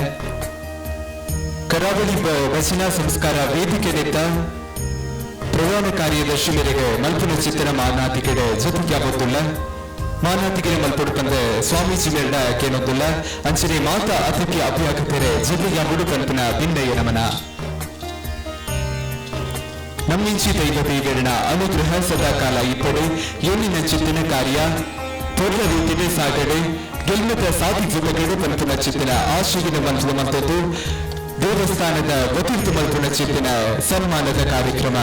ಕರಾವಳಿ ವಚನ ಸಂಸ್ಕಾರ ವೇದಿಕೆ ನೆತ್ತ ಪ್ರಧಾನ ಕಾರ್ಯದರ್ಶಿ ಮೇರೆಗೆ ಮಲ್ಪುನ ಚಿತ್ತನ ಮಾನಾತಿಕೆಗೆ ಜೊತೆಗೆ ಆಗುತ್ತಿಲ್ಲ ಮಾನಾತಿಗೆ ಮಲ್ಪಡು ಬಂದ ಸ್ವಾಮೀಜಿ ಮೇಲ್ಡ ಕೇಳೋದಿಲ್ಲ ಅಂಚನೆ ಮಾತಾ ಅದಕ್ಕೆ ಅಭ್ಯಾಗತೆರೆ ಜೊತೆಗೆ ಆಗುಡು ಪಂಪನ ಬಿನ್ನಯ್ಯ ನಮನ ನಮ್ಮಿಂಚಿ ದೈವ ದೇವರನ ಅನುಗ್ರಹ ಸದಾಕಾಲ ಇಪ್ಪಡೆ ಏನಿನ ಚಿತ್ತನ ಕಾರ್ಯ ತೊರ್ಲ ರೀತಿಯ ಸಾಗಡೆ ಗೆಲ್ಮದ ಸಾಧಿಸುವಗಳು ಪಂಪನ ಚಿತ್ತನ ಆಶ್ರಯದ ಮಂತ್ರದ ಮತ್ತೊಂದು ದೇವಸ್ಥಾನದ ವತಿರ್ಥ ಮಲ್ಪುನ ಚಿತ್ತನ ಸನ್ಮಾನದ ಕಾರ್ಯಕ್ರಮ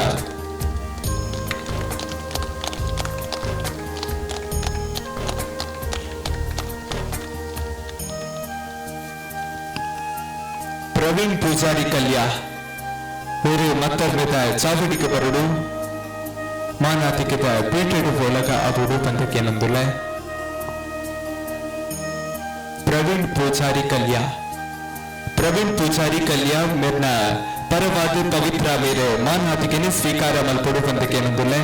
ಪ್ರವೀಣ್ ಪೂಜಾರಿ ಕಲ್ಯ ഒരു മത്തർമിത ചാവടിക്ക് പരಡು ಮಾನಾತಿಕದ ಬೇಟೆಡು ಹೋಲಗ ಅವುಡು ಬಂದಕ್ಕೆ ನಂದುಲೆ ಪ್ರವೀಣ್ ಪೂಜಾರಿ ಕಲ್ಯಾ ಮೇರ್ನ ಪರವಾದ ಪವಿತ್ರ ಮೇರೆ ಮಾನಾತಿಕೆನೆ ಸ್ವೀಕಾರ ಮಲ್ಪಡು ಬಂದಕ್ಕೆ ನಂದುಲೆ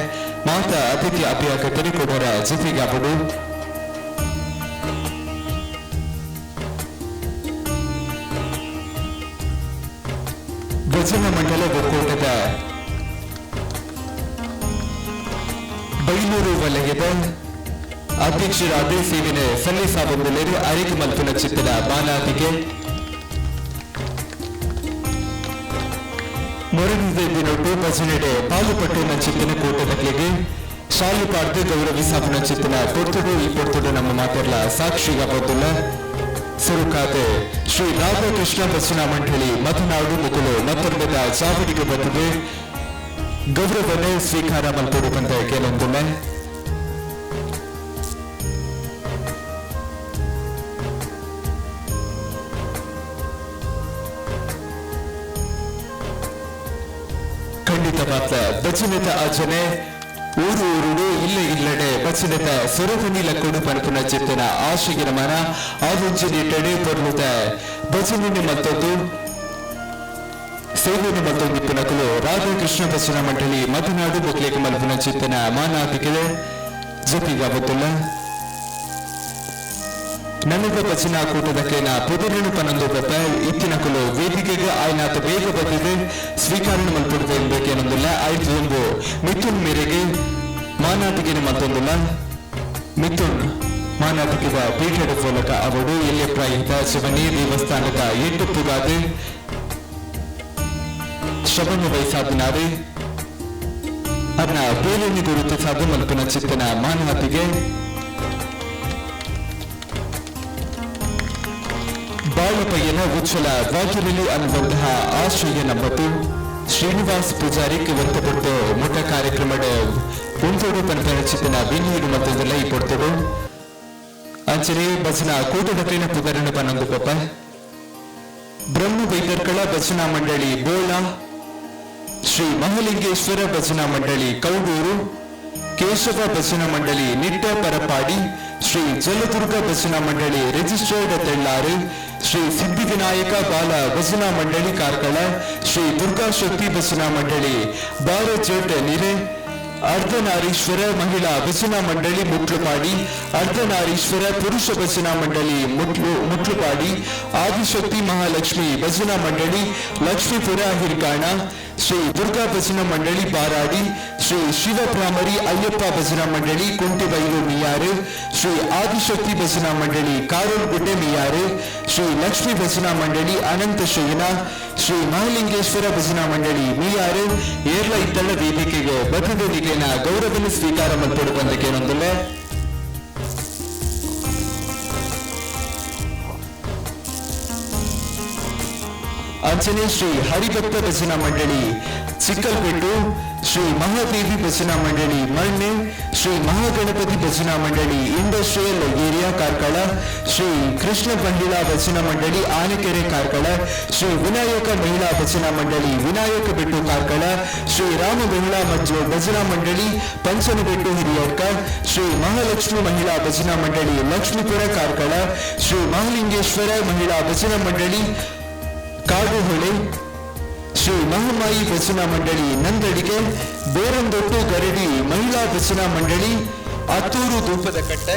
ಮಾತ ಅತಿಥಿ ಅಭ್ಯಾಗ ತೆರೆಕೊಡೋರ ಜೊತೆಗಾಬಡು ಭಜನಾ ಮಂಡಲ ಒಕ್ಕೂಟದ ಬೈಲೂರು ವಲಯದ ಅಧ್ಯಕ್ಷರಾದ ಸೇವಿನ ಸಲ್ಲಿಸಾಬಂದಲೇರು ಅರಿಕೆ ಮಲ್ಪುನ ಚಿತ್ತದ ಮಾನಾತಿಗೆ ಮೊರನಿದೆ ದಿನೊಟ್ಟು ಭಜನೆಡೆ ಪಾಲುಪಟ್ಟುನ ಚಿತ್ತನ ಕೂಟದಗಳಿಗೆ ಶಾಲು ಪಾಡ್ದು ಗೌರವಿಸಾಬುನ ಚಿತ್ತನ ಪೊರ್ತುಡು ಈ ಪೊರ್ತುಡು ನಮ್ಮ ಮಾತೆರ್ಲ ಸಾಕ್ಷಿಗಾಬದ್ದುಲ್ಲ ಸುರುಕಾದೆ ಶ್ರೀ ರಾಧಾಕೃಷ್ಣ ಭಜನಾ ಮಂಡಳಿ ಮತನಾಡು ಮುಕುಲು ಮತ್ತೊಂದದ ಚಾವಡಿಗೆ ಬಂದಿದೆ ಗೌರವನ್ನೇ ಸ್ವೀಕಾರ ಮಲ್ಪಡು ಬಂದ ಕೆಲವೊಂದೊಮ್ಮೆ ಖಂಡಿತ ಮಾತ್ರ ಭಜನೆತ ಆಚರಣೆ ಊರು ಊರುಡು ಇಲ್ಲಡೆ ಭಜನೆತ ಸೊರಗನಿ ಲಕ್ಕುಡು ಪನಪುನ ಚಿತ್ತನ ಆಶೆಗಿನ ಮನ ಆಲೋಚನೆ ಪೊರ್ಲುದ ಭಜನೆ ಮತ್ತೊಂದು ಸೇವೆಯನ್ನು ಮತ್ತೊಂದು ಪುನಕಲು ರಾಧಾಕೃಷ್ಣ ಭಜನಾ ಮಂಡಳಿ ಮತನಾಡು ಬೊಕ್ಲೇಕ ಮಲ್ಪುನ ಚಿತ್ತನ ಮಾನಾತಿಕೆ ಜೊತೆಗಾಗುತ್ತಿಲ್ಲ ನನಗ ಭಜನಾ ಕೂಟದಕ್ಕೆನ ಪುದರನು ಪನೊಂದು ಬತ್ತ ಇತ್ತಿನಕಲು ವೇದಿಕೆಗೆ ಆಯ್ನಾತ ಬೇಗ ಬಂದಿದೆ ಸ್ವೀಕಾರ ಮಲ್ಪಡುತ್ತೆ ಎಂಬೇಕೇನೊಂದಿಲ್ಲ ಆಯ್ತು ಎಂದು ಮಿಥುನ್ ಮೇರೆಗೆ ಮಾನಾಟಿಕೆನ ಮತ್ತೊಂದಿಲ್ಲ ಮಿಥುನ್ ಮಾನಾಟಿಕೆದ ಪೀಠದ ಮೂಲಕ ಅವರು ಎಲ್ಲಿ ಪ್ರಾಯುಕ್ತ ಶಿವನೇ ದೇವಸ್ಥಾನದ ಎಟ್ಟುಪ್ಪುಗಾದೆ ಶಬನ ವಯಸ್ಸಾದನಾರೆ ಅದನ್ನ ಬೇರೆಯನ್ನು ಗುರುತಿಸಾದ ಮಲ್ಪನ ಚಿತ್ತನ ಮಾನವತಿಗೆ ಬಾಳಪಯ್ಯನ ಉಜ್ವಲ ವಾಕ್ಯದಲ್ಲಿ ಅನ್ನುವಂತಹ ಆಶ್ರಯ ನಂಬತ್ತು ಶ್ರೀನಿವಾಸ್ ಪೂಜಾರಿಗೆ ವ್ಯಕ್ತಪಟ್ಟು ಮುಟ್ಟ ಕಾರ್ಯಕ್ರಮದ ಒಂದೋಡು ಪಂಪನ ಚಿತ್ತನ ಬಿನ್ನೀರು ಮತ್ತೊಂದೆಲ್ಲ ಈ ಕೊಡ್ತರು ಅಂಚನೆ ಭಜನಾ ಕೂಟದಕ್ಕಿನ ಪುದರನ ಪನ್ನೊಂದು ಪಪ್ಪ ಬ್ರಹ್ಮ ವೈದ್ಯರ್ಗಳ ಭಜನಾ ಮಂಡಳಿ ಬೋಳ ಶ್ರೀ ಮಹಾಲಿಂಗೇಶ್ವರ ಭಜನಾ ಮಂಡಳಿ ಕೌಡೂರು ಕೇಶವ ಭಜನಾ ಮಂಡಳಿ ನಿಟ್ಟ ಪರಪಾಡಿ ಶ್ರೀ ಜಲದುರ್ಗ ಭಜನಾ ಮಂಡಳಿ ರಿಜಿಸ್ಟರ್ಡ್ ತೆಳ್ಳಾರು ಶ್ರೀ ಸಿದ್ಧಿವಿನಾಯಕ ಬಾಲ ಭಜನಾ ಮಂಡಳಿ ಕಾರ್ಕಳ ಶ್ರೀ ದುರ್ಗಾ ಶಕ್ತಿ ಭಜನಾ ಮಂಡಳಿ ಬಾರಜಟ್ ನಿರೆ ಅರ್ಧನಾರೀಶ್ವರ ಮಹಿಳಾ ಭಜನಾ ಮಂಡಳಿ ಮುಟ್ಲುಪಾಡಿ ಅರ್ಧನಾರೀಶ್ವರ ಪುರುಷ ಭಜನಾ ಮಂಡಳಿ ಮುಟ್ಲುಪಾಡಿ ಆದಿಶಕ್ತಿ ಮಹಾಲಕ್ಷ್ಮಿ ಭಜನಾ ಮಂಡಳಿ ಲಕ್ಷ್ಮೀಪುರ ಹಿರ್ಗಾಣ ಶ್ರೀ ದುರ್ಗಾ ಭಜನಾ ಮಂಡಳಿ ಬಾರಾಡಿ ಶ್ರೀ ಶಿವಬ್ರಾಹ್ಮರಿ ಅಯ್ಯಪ್ಪ ಭಜನಾ ಮಂಡಳಿ ಕುಂಟಿಬೈಲು ಮಿಯಾರು ಶ್ರೀ ಆದಿಶಕ್ತಿ ಭಜನಾ ಮಂಡಳಿ ಕಾರೋಲ್ಗುಡ್ಡೆ ಮಿಯಾರು ಶ್ರೀ ಲಕ್ಷ್ಮೀ ಭಜನಾ ಮಂಡಳಿ ಅನಂತ ಶಯನ ಶ್ರೀ ಮಹಾಲಿಂಗೇಶ್ವರ ಭಜನಾ ಮಂಡಳಿ ಮಿಯಾರು ಏರ್ಲ ಇದ್ದಳ ವೇದಿಕೆಗೆ ಬದ್ಧದೊಂದಿಗೆನ ಗೌರವನ ಸ್ವೀಕಾರ ಮಲ್ಪಡು ಬಂದಕ್ಕೇನೊಂದಿಲ್ಲ ಅಂಚನೆ ಶ್ರೀ ಹರಿಭಕ್ತ ಭಜನಾ ಮಂಡಳಿ ಚಿಕ್ಕಲ್ಪೇಟು ಶ್ರೀ ಮಹಾದೇವಿ ಭಜನಾ ಮಂಡಳಿ ಮಣ್ಣೆ ಶ್ರೀ ಮಹಾಗಣಪತಿ ಭಜನಾ ಮಂಡಳಿ ಇಂಡಸ್ಟ್ರಿಯಲ್ ಏರಿಯಾ ಕಾರ್ಕಳ ಶ್ರೀ ಕೃಷ್ಣ ಮಹಿಳಾ ಭಜನಾ ಮಂಡಳಿ ಆನೆಕೆರೆ ಕಾರ್ಕಳ ಶ್ರೀ ವಿನಾಯಕ ಮಹಿಳಾ ಭಜನಾ ಮಂಡಳಿ ವಿನಾಯಕ ಬೆಟ್ಟು ಕಾರ್ಕಳ ಶ್ರೀ ರಾಮ ಮಹಿಳಾ ಭಜನಾ ಮಂಡಳಿ ಪಂಚನಬೆಟ್ಟು ಹಿರಿಯಡ್ಕ ಶ್ರೀ ಮಹಾಲಕ್ಷ್ಮಿ ಮಹಿಳಾ ಭಜನಾ ಮಂಡಳಿ ಲಕ್ಷ್ಮೀಪುರ ಕಾರ್ಕಳ ಶ್ರೀ ಮಹಾಲಿಂಗೇಶ್ವರ ಮಹಿಳಾ ಭಜನಾ ಮಂಡಳಿ ಕಾಡುಹೊಳೆ ಶ್ರೀ ಮಹಾಮಾಯಿ ಭಜನಾ ಮಂಡಳಿ ನಂದಡಿಗೆ ಬೇರಂದೊಟ್ಟು ಗರಡಿ ಮಹಿಳಾ ಭಜನಾ ಮಂಡಳಿ ಅತ್ತೂರು ಧೂಪದ ಕಟ್ಟೆ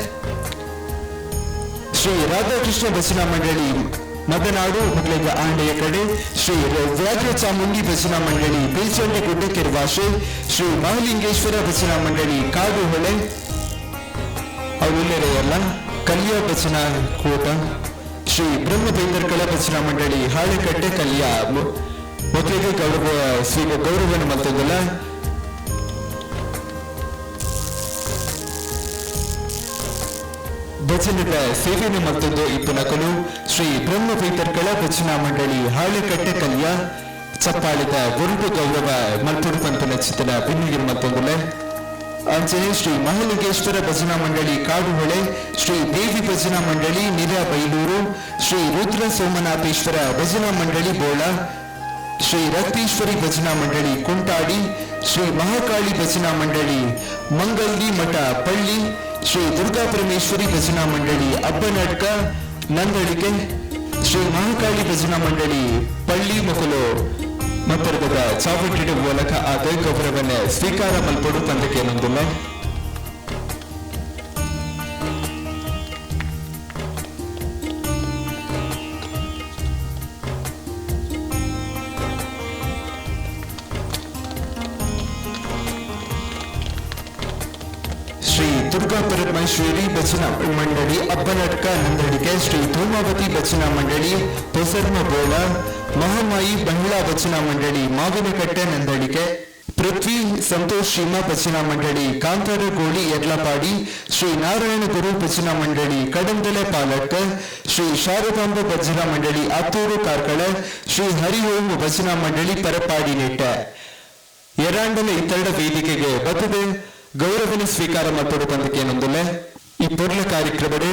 ಶ್ರೀ ರಾಧಾಕೃಷ್ಣ ಭಜನಾ ಮಂಡಳಿ ಮದನಾಡು ಮುಗ್ಲೆಗ ಆಂಡೆಯ ಕಡೆ ಶ್ರೀ ವ್ಯಾಘ್ರ ಚಾಮುಂಡಿ ಭಜನಾ ಮಂಡಳಿ ಬೀಲ್ಚಂಡಿಗುಡ್ಡೆ ಕೆರವಾಶೆ ಶ್ರೀ ಮಹಾಲಿಂಗೇಶ್ವರ ಭಜನಾ ಮಂಡಳಿ ಕಾಡುಹೊಳೆ ಅವೆಲ್ಲರೆಯಲ್ಲ ಕಲ್ಯಾ ಭಜನಾ ಕೂಟ ಶ್ರೀ ಬ್ರಹ್ಮಬೇಂದರ್ಕಳ ಭಜನಾ ಮಂಡಳಿ ಹಾಳೆಕಟ್ಟೆ ಕಲ್ಯಾ ಮೊದಲಿಗೆ ಗೌರವವನ್ನು ಮತ್ತೊಂದಲ್ಲ ಭಜನೆದ ಸೇವೆಯನ್ನು ಮತ್ತೊಂದು ಇಪ್ಪನಕಲು ಶ್ರೀ ಬ್ರಹ್ಮಬೇಂದರ್ಕಳ ಭಜನಾ ಮಂಡಳಿ ಹಾಳೆಕಟ್ಟೆ ಕಲ್ಯಾ ಚಪ್ಪಾಳಿದ ಗುರುತು ಗೌರವ ಮಲ್ಪುಡು ಪಂಪನ ಚಿತ್ತನ ಬಿನ್ನಿಗಿರು ಮತ್ತೊಂದಲ್ಲ ಅಂಚನೆ ಶ್ರೀ ಮಹಾಲಿಂಗೇಶ್ವರ ಭಜನಾ ಮಂಡಳಿ ಕಾಡುಹೊಳೆ ಶ್ರೀ ದೇವಿ ಭಜನಾ ಮಂಡಳಿ ನಿರ ಬೈಲೂರು ಶ್ರೀ ರುದ್ರ ಸೋಮನಾಥೇಶ್ವರ ಭಜನಾ ಮಂಡಳಿ ಬೋಳ ಶ್ರೀ ರಕ್ತೇಶ್ವರಿ ಭಜನಾ ಮಂಡಳಿ ಕುಂಟಾಡಿ, ಶ್ರೀ ಮಹಾಕಾಳಿ ಭಜನಾ ಮಂಡಳಿ ಮಂಗಲ್ದಿ ಮಠ ಪಳ್ಳಿ, ಶ್ರೀ ದುರ್ಗಾ ಪರಮೇಶ್ವರಿ ಭಜನಾ ಮಂಡಳಿ ಅಬ್ಬನಡ್ಕ ನಂದಳಿಕೆ, ಶ್ರೀ ಮಹಾಕಾಳಿ ಭಜನಾ ಮಂಡಳಿ ಪಳ್ಳಿ ಮೊಕಲು ಮತ್ತರ್ಗದ ಚಾವಟಿಡ ಮೂಲಕ ಆದ ಗೌರವವನ್ನು ಸ್ವೀಕಾರ ಮಲ್ಪಡು ಪಂದಕ್ಕೆ ನೊಂದಿಲ್ಲ. ಶ್ರೀ ದುರ್ಗಾ ಪರಮೇಶ್ವರಿ ಭಜನಾ ಮಂಡಳಿ ಅಬ್ಬನಡ್ಕ ನಂದಳಿಕೆ, ಶ್ರೀ ಧೂಮಾವತಿ ಭಜನಾ ಮಂಡಳಿ ಪೊಸರ್ಮ ಬೋಳ, ಮಹಾಮಾಯಿ ಮಹಿಳಾ ಭಜನಾ ಮಂಡಳಿ ಮಾವಿನಕಟ್ಟೆ ನಂದಳಿಕೆ, ಪೃಥ್ವಿ ಸಂತೋಷ್ ಶ್ರೀಮಾ ಭಜನಾ ಮಂಡಳಿ ಕಾಂತಾರಗೋಳಿ ಯಡ್ಲಪಾಡಿ, ಶ್ರೀ ನಾರಾಯಣ ಗುರು ಭಜನಾ ಮಂಡಳಿ ಕಡಂದಲೆ ಪಾಲಕ್ಕ, ಶ್ರೀ ಶಾರದಾಂಬ ಭಜನಾ ಮಂಡಳಿ ಆತ್ತೂರು ಕಾರ್ಕಳ, ಶ್ರೀ ಹರಿಓಂ ಭಜನಾ ಮಂಡಳಿ ಪರಪಾಡಿ ನೆಟ್ಟ ಎರಾಂಡಲ ಇತರಡ ವೇದಿಕೆಗೆ ಬತ್ತದೆ ಗೌರವನ ಸ್ವೀಕಾರ ಮಲ್ಪಡು ಪಂದಕ್ಕೆ ನೊಂದಿಲ್ಲ. ಈ ಪೊರ್ಲ ಕಾರ್ಯಕ್ರಮಡೆ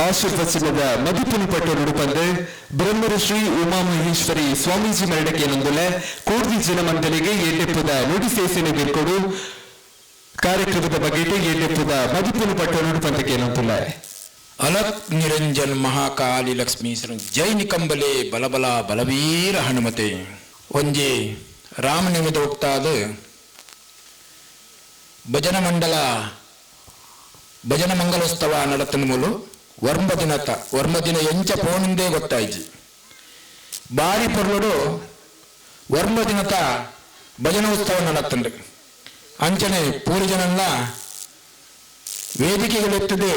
ಆಶೀರ್ವಚನದ ಮದಿಪುನು ಪಟ್ಟೊಡು ಪಂದೆ ಬ್ರಹ್ಮಋಷಿ ಉಮಾಮಹೇಶ್ವರಿ ಸ್ವಾಮೀಜಿ ಮರಣಕ್ಕೆ ನೊಂದಿಲ್ಲ. ಕೂಡ್ವಿ ಜನಮಂಡಲಿಗೆ ಏಳೆಪ್ಪುದ ನುಡಿಸೇಸಿನ ಬೀರ್ಕೊಡು ಕಾರ್ಯಕ್ರಮದ ಬಗೆಗೆ ಏಳೆಪ್ಪುದ ಮದಿಪುನು ಪಟ್ಟೊಡು ಪಂದಕ್ಕೆ ನೊಂದಿಲ್ಲ. ಅಲಕ್ ನಿರಂಜನ್ ಮಹಾಕಾಳಿ ಲಕ್ಷ್ಮೀ ಜೈ ನಿಕಂಬಲೆ ಬಲಬಲ ಬಲವೀರ ಹನುಮತೆ ಒಂಜಿ ರಾಮನಿಮಿದ ಹೋಗ್ತಾದ ಭಜನ ಮಂಡಲ ಭಜನ ಮಂಗಲೋತ್ಸವ ನಡತನ ಮೂಲು ವರ್ಮದಿನ ಎಂಚ ಪೋನಿಂದೇ ಗೊತ್ತಾಯ್ತು. ಬಾರಿ ಪೊರ್ಲುಡು ವರ್ಮದಿನತ ಭಜನೋತ್ಸವ ನಡತಂಡು ಅಂಚನೆ ಪೂರಿ ಜನಲ್ಲ ವೇದಿಕೆಗಳೆತ್ತದೆ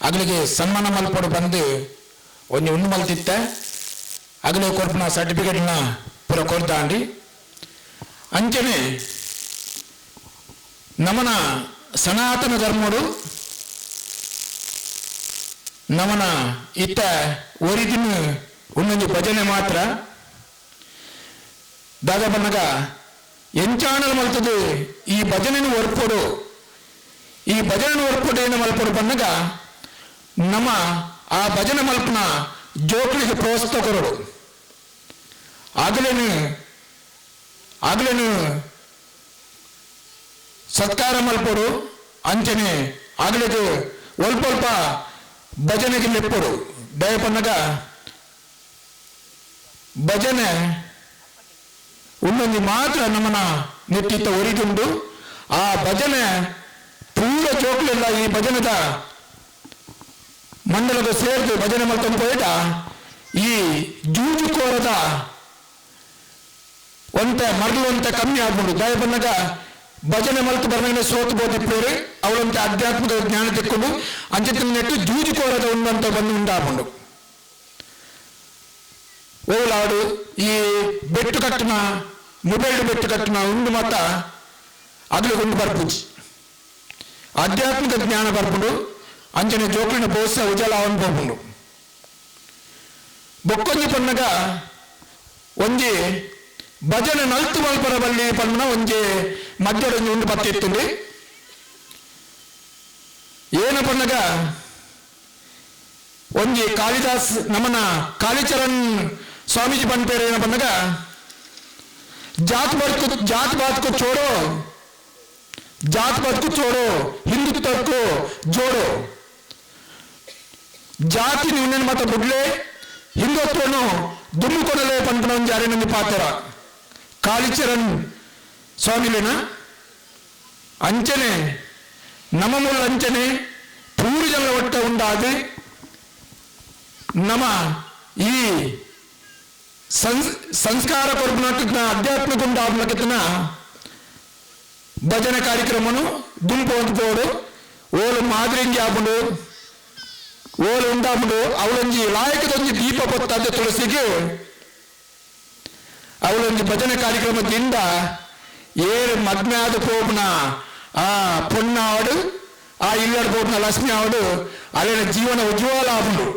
ಅಗಲಿಗೆ ಸನ್ಮಾನ ಮಲ್ಪಡು ಬಂದು ಒಂದು ಉಣ್ಣು ಮಲ್ತಿತ್ತ ಅಗಲೇ ಕೊರ್ಪನ ಸರ್ಟಿಫಿಕೇಟ್ನ ಪೂರ ಕೊಡ್ತಾಂಡಿ ಅಂಚನೆ ನಮನ ಸನಾತನ ಧರ್ಮಡು ನಮನ ಇತ್ತ ಒರಿದಿನ ಒಂದೊಂದು ಭಜನೆ ಮಾತ್ರ ದಾದ ಬನ್ನಗ ಎಂಚಾಣಲ್ ಮಲ್ತದು ಈ ಭಜನೆನ ಒರ್ಪೊಡು ಈ ಭಜನೆ ಒರ್ಪೊಡು ಏನು ಮಲ್ಪೊಡು ಬನ್ನಗ ನಮ್ಮ ಆ ಭಜನೆ ಮಲ್ಪನ ಜೋಕ್ಳಿಗೆ ಪ್ರೋತ್ಸಾಹ ಕೊರಡು ಆಗ್ಲೇನು ಸತ್ಕಾರ ಮಲ್ಪಡು ಅಂಚನೆ ಆಗ್ಲಿಗೆ ಒಲ್ಪ ಭಜನೆಗೆ ಲೆಪ್ಪಡು ದಯಪನ್ನಗ ಭಜನೆ ಒಂದೊಂದು ಮಾತ್ರ ನಮ್ಮನ ನೆಟ್ಟಿತ್ತ ಒರಿದುಂಡು ಆ ಭಜನೆ ಪೂರ ಜೋಕ್ಲೆಲ್ಲ ಈ ಭಜನದ ಮಂಡಲದ ಸೇರಿದು ಭಜನೆ ಮಲ್ಕೊಂಡು ಹೋಯ್ತ ಈ ಜೂಜುಕೋರದ ಒಂತ ಮರಳು ಅಂತ ಕಮ್ಮಿ ಆಗ್ಬಿಡು ದಯಪನ್ನಗ ಭಜನೆ ಮಲ್ತು ಬರಮೇಲೆ ಸೋತು ಬೋದಿಪ್ಪೇರು ಅವಳಂತೆ ಆಧ್ಯಾತ್ಮಿಕ ಜ್ಞಾನ ತೆಕ್ಕೊಂಡು ಅಂಚೆ ನೆಟ್ಟು ಜೂಜುಕೋರದ ಉಂಡಂತ ಬಂದು ಉಂಟಾಕೊಂಡು ಓಲಾಡು ಈ ಬೆಟ್ಟು ಕಟ್ಟಿನ ಮೊಬೈಲ್ ಬೆಟ್ಟು ಕಟ್ಟಿನ ಉಂಡು ಮತ್ತ ಅಗ್ಲಿ ಉಂಡು ಬರ್ಪುಜಿ ಆಧ್ಯಾತ್ಮಿಕ ಜ್ಞಾನ ಬರ್ಪುಂಡು ಅಂಚನೆ ಜೋಕ್ಲಿನ ಬೋಸ ಉಜಲ ಅವನ್ ಹೋಗ್ಬುಂಡು ಬೊಕ್ಕೊಂಜಿ ಪನ್ನಗ ಒಂಜಿ ಭಜನೆ ನಲ್ತು ಮಲ್ಪರ ಬಲ್ಲಿ ಪನ್ನ ಒಂಜಿ ಮಧ್ಯದೊಂದು ಉಂಡು ಬತ್ತಿತ್ತುಂಡಿ ಏನ ಪನ್ನಗ ಒಂಜಿ ಕಾಳಿದಾಸ್ ನಮನ ಕಾಳಿಚರಣ್ ಸ್ವಾಮೀಜಿ ಪನ್ಪೇರು ಏನ ಪನ್ನಗ ಜಾತ್ ಬಾತ್ को छोड़ो हिंदुत्व को जोड़ो ಜಾತಿ ನಿನ್ನ ಮತ ಬುಡ್ಲೆ ಹಿಂದುತ್ವನು ದುಮ್ಮುಕೊಡಲೇ ಪಂಪನ ಜಾರಿ ನಂದು ಪಾತ್ರ ಕಾಳಿಚರಣ್ ಸ್ವಾಮಿಲೇನ ಅಂಚನೆ ನಮಮೂಲ ಅಂಚನೆ ಪೂರಿ ಜನ ಒಟ್ಟ ಉಂಡಾದು ನಮ ಈ ಸಂಸ್ಕಾರ ಕೊರ್ಪುನ ಅಧ್ಯಾತ್ಮಿಕ ಉಂಡಾದ್ಮಕತನ ಭಜನೆ ಕಾರ್ಯಕ್ರಮನು ದುಂಪೋಡು ಓಲು ಮಾದರಿಂಗಿ ಆಪುಂಡು ಓಲು ಉಂಡಾಪುಂಡು ಅವಳೊಂಜಿ ಲಾಯಕದೊಂಜಿ ದೀಪ ಬತ್ತದ ತುಳಸಿಗೆ ಅವಳೊಂಜಿ ಭಜನೆ ಕಾರ್ಯಕ್ರಮದಿಂದ ಏರು ಮದ್ಮೆ ಆದ ಪೋಪುನ ಆ ಪೊನ್ನ ಆವಡು ಆ ಇಲ್ಲಡ ಪೋಪುನ ಲಕ್ಷ್ಮಿ ಆವಡು ಅಲ್ಲಿನ ಜೀವನ ಉಜ್ವಲ ಆಪುಂಡು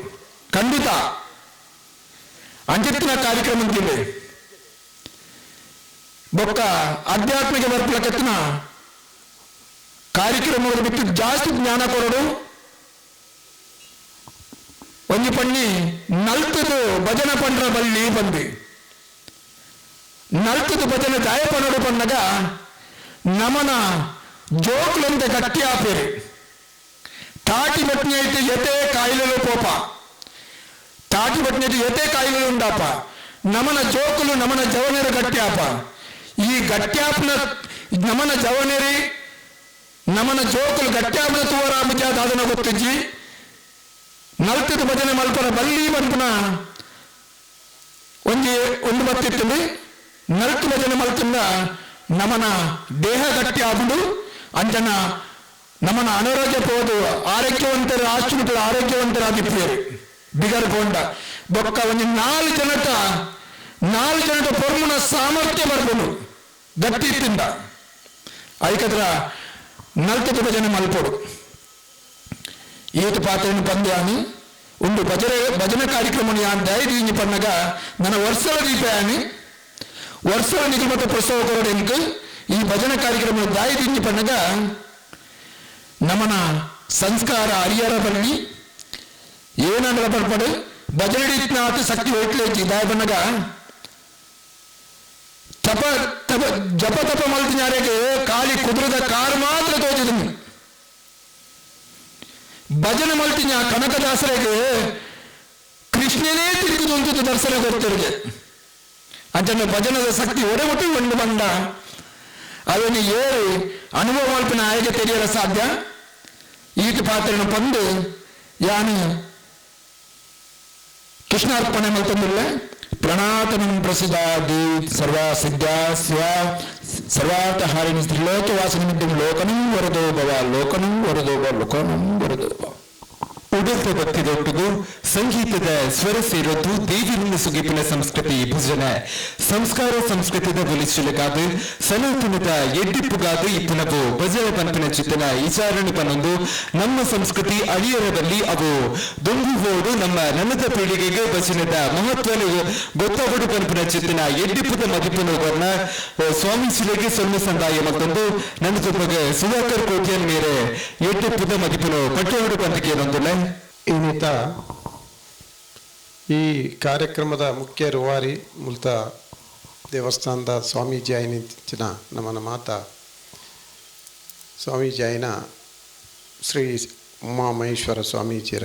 ಖಂಡಿತ ಅಂಚಿತ್ತಿನ ಕಾರ್ಯಕ್ರಮದಲ್ಲಿ ಬೊಕ್ಕ ಆಧ್ಯಾತ್ಮಿಕ ಬರ್ಪಲಕತ್ತಿನ ಕಾರ್ಯಕ್ರಮಗಳು ಬಿಟ್ಟು ಜಾಸ್ತಿ ಜ್ಞಾನ ಕೊರಡು ಒಂಜಿ ಪಣ್ಣಿ ನಲ್ತದು ಭಜನ ಪಂಡ್ರ ಬಲ್ಲಿ ಬಂದು ನಲ್ತದ ಭಜನೆ ದಾಯಪನೋಡು ಪನ್ನಗ ನಮನ ಜೋಕುಲಂತೆ ಗಟ್ಟಿ ಆಪೇರಿ తాటి బట్టిన అయితే ఎతే కాయలలో పోప తాటి బట్టిన ఎతే కాయలలో ఉండాప నమన జోకులు నమన జవనేరు గట్ట్యాప ఈ గట్ట్యాపన నమన జవనేరి ನಮನ ಜೋಕುಲು ಗಟ್ಟ್ಯಾಪನ ತೂವರಾಂಬ ಸಾಧನ ಗೊತ್ತಿಜ್ಜಿ ನಲ್ತದ ಭಜನೆ ಮಲ್ಪನ ಬಲ್ಲಿ ಬಂಪನ ಒಂದು ಬತ್ತಿತ್ತು ನಲ್ತು ಭಜನೆ ಮಲ್ತಂದ ನಮನ ದೇಹ ಗಟ್ಟ್ಯಾಪುಡು ಅಂಜನ ನಮ್ಮನ್ನ ಅನಾರೋಗ್ಯ ಹೋದು ಆರೋಗ್ಯವಂತರ ಆಸ್ಟ್ರಿಬಿಟಲ್ ಆರೋಗ್ಯವಂತರಾಗಿದ್ದೇವೆ ಬಿಗರ್ ಬೋಂಡ ಬೊಕ್ಕ ಒಂದು 4 ಜನಟ ಪೊರ್ಮುನ ಸಾಮರ್ಥ್ಯ ಬರ್ಬೋದು ಗಟ್ಟಿ ತಿಂದ ಐಕದ್ರ ನಲ್ತದ ಭಜನೆ ಮಲ್ಪೋಡು ಈತ ಪಾತ್ರೆಯನ್ನು ಪಂದ್ಯಾನಿ ಒಂದು ಭಜನೆ ಕಾರ್ಯಕ್ರಮ ಯಾನ್ ದಯದೀನಿ ಪನ್ನಗ ನನ್ನ ವರ್ಷದ ದೀಪಯಾನಿ ವರ್ಷದ ನಿಗಮತ ಪ್ರಸವ ಕೊರಡೆಂಕು ಈ ಭಜನೆ ಕಾರ್ಯಕ್ರಮ ದಾಯದೀನಿ ಪನ್ನಗ ನಮನ ಸಂಸ್ಕಾರ ಹರಿಯರ ಬಲ್ಲಿ ಏನಂದ್ರೆ ಬರ್ಪಡು ಭಜನೆಡಿತ್ನಾಥ ಶಕ್ತಿ ಹೋಯ್ತಲೇಜಿ ದಾಯ ಬನ್ನಗ ಜಪ ತಪ ಮಲ್ತಿನಾರೆಗೆ ಖಾಲಿ ಕುದುರದ ಕಾರು ಮಾತ್ರ ತೋಚಿದನು ಭಜನೆ ಮಲ್ತಿನ ಕನಕದಾಸರಿಗೆ ಕೃಷ್ಣನೇ ತಿರುಗುದು ದರ್ಶನ ಕೊಡ್ತಿರಿಗೆ ಅಂಚನ್ನ ಭಜನದ ಶಕ್ತಿ ಹೊರಬಿಟ್ಟು ಒಂದು ಬಂದ ಅವನು ಏರು ಅನುಭವ ಮಲ್ಪಿನ ಆಯ್ಕೆ ತೆರೆಯಲು ಸಾಧ್ಯ ಈತ ಪಾತ್ರೆಯನ್ನು ಪಂದು ಯಾನು ಕೃಷ್ಣಾರ್ಪಣೆ ಮಲ್ತಂದಿಲ್ಲ ಪ್ರಣಾತನಂ ಪ್ರಸಿದ್ಧ ದೇವಿ ಸರ್ವ ಸಿದ್ಧ ಸ್ವ ಸರ್ವಾರ್ಥ ಹಾರಿಣಿ ತ್ರಿಲೋಕವಾಸಿನಿ ಲೋಕನಂ ವರದೋ ಭವ ಲೋಕನಂ ವರದೋ ಭವ ಲೋಕನಂ ವರದೋ ಭವ ಉಡುಪ ಭಕ್ತಿದೊಟ್ಟಿಗೂ ಸಂಗೀತದ ಸ್ವರ ಸೇರೋದು ದೇವಿನ ಸುಗಿಪಿನ ಸಂಸ್ಕೃತಿ ಭಜನೆ ಸಂಸ್ಕಾರ ಸಂಸ್ಕೃತಿದ ಬಲಿಶಿಲಗಾದು ಸನಾತನದ ಎಡ್ಡಿಪ್ಪುಗಾದು ಇಪ್ಪನವು ಭಜನೆ ಪಂಪಿನ ಚಿತ್ತನ ಈಚಾರಣೆ ಪನ್ನೊಂದು ನಮ್ಮ ಸಂಸ್ಕೃತಿ ಅಳಿಯರದಲ್ಲಿ ಅವು ದೊಂಬುವುದು ನಮ್ಮ ನನ್ನದ ಪೀಳಿಗೆಗೆ ಭಜನದ ಮಹತ್ವ ಗೊತ್ತಾಗುಡು ಪಂಪಿನ ಚಿತ್ತನ ಎಡ್ಡಿಪ್ಪದ ಮದಿಪನೋಗರ್ನ ಸ್ವಾಮಿ ಶಿಲೆಗೆ ಸೊನ್ನೆ ಸಂದಾಯ ಮತ್ತೊಂದು ನನ್ನ ಜೊತೆಗೆ ಸುಧಾಕರ್ ಕೋಟ್ಯನ್ ಮೇರೆ ಎಡ್ಡಿಪ್ಪದ ಮದಿಪನು ಪಟ್ಟೆಹೊಡು ಪಂಪಿಗೆ ಬಂದಿಲ್ಲ ಇನ್ನಿತ ಈ ಕಾರ್ಯಕ್ರಮದ ಮುಖ್ಯ ರೂವಾರಿ ಮೂಲತ ದೇವಸ್ಥಾನದ ಸ್ವಾಮೀಜಿ ಆಯ್ನಿಂಚಿನ ನಮ್ಮನ ಮಾತ ಸ್ವಾಮೀಜಿ ಆಯ್ನ ಶ್ರೀ ಉಮಾಮಹೇಶ್ವರ ಸ್ವಾಮೀಜಿರ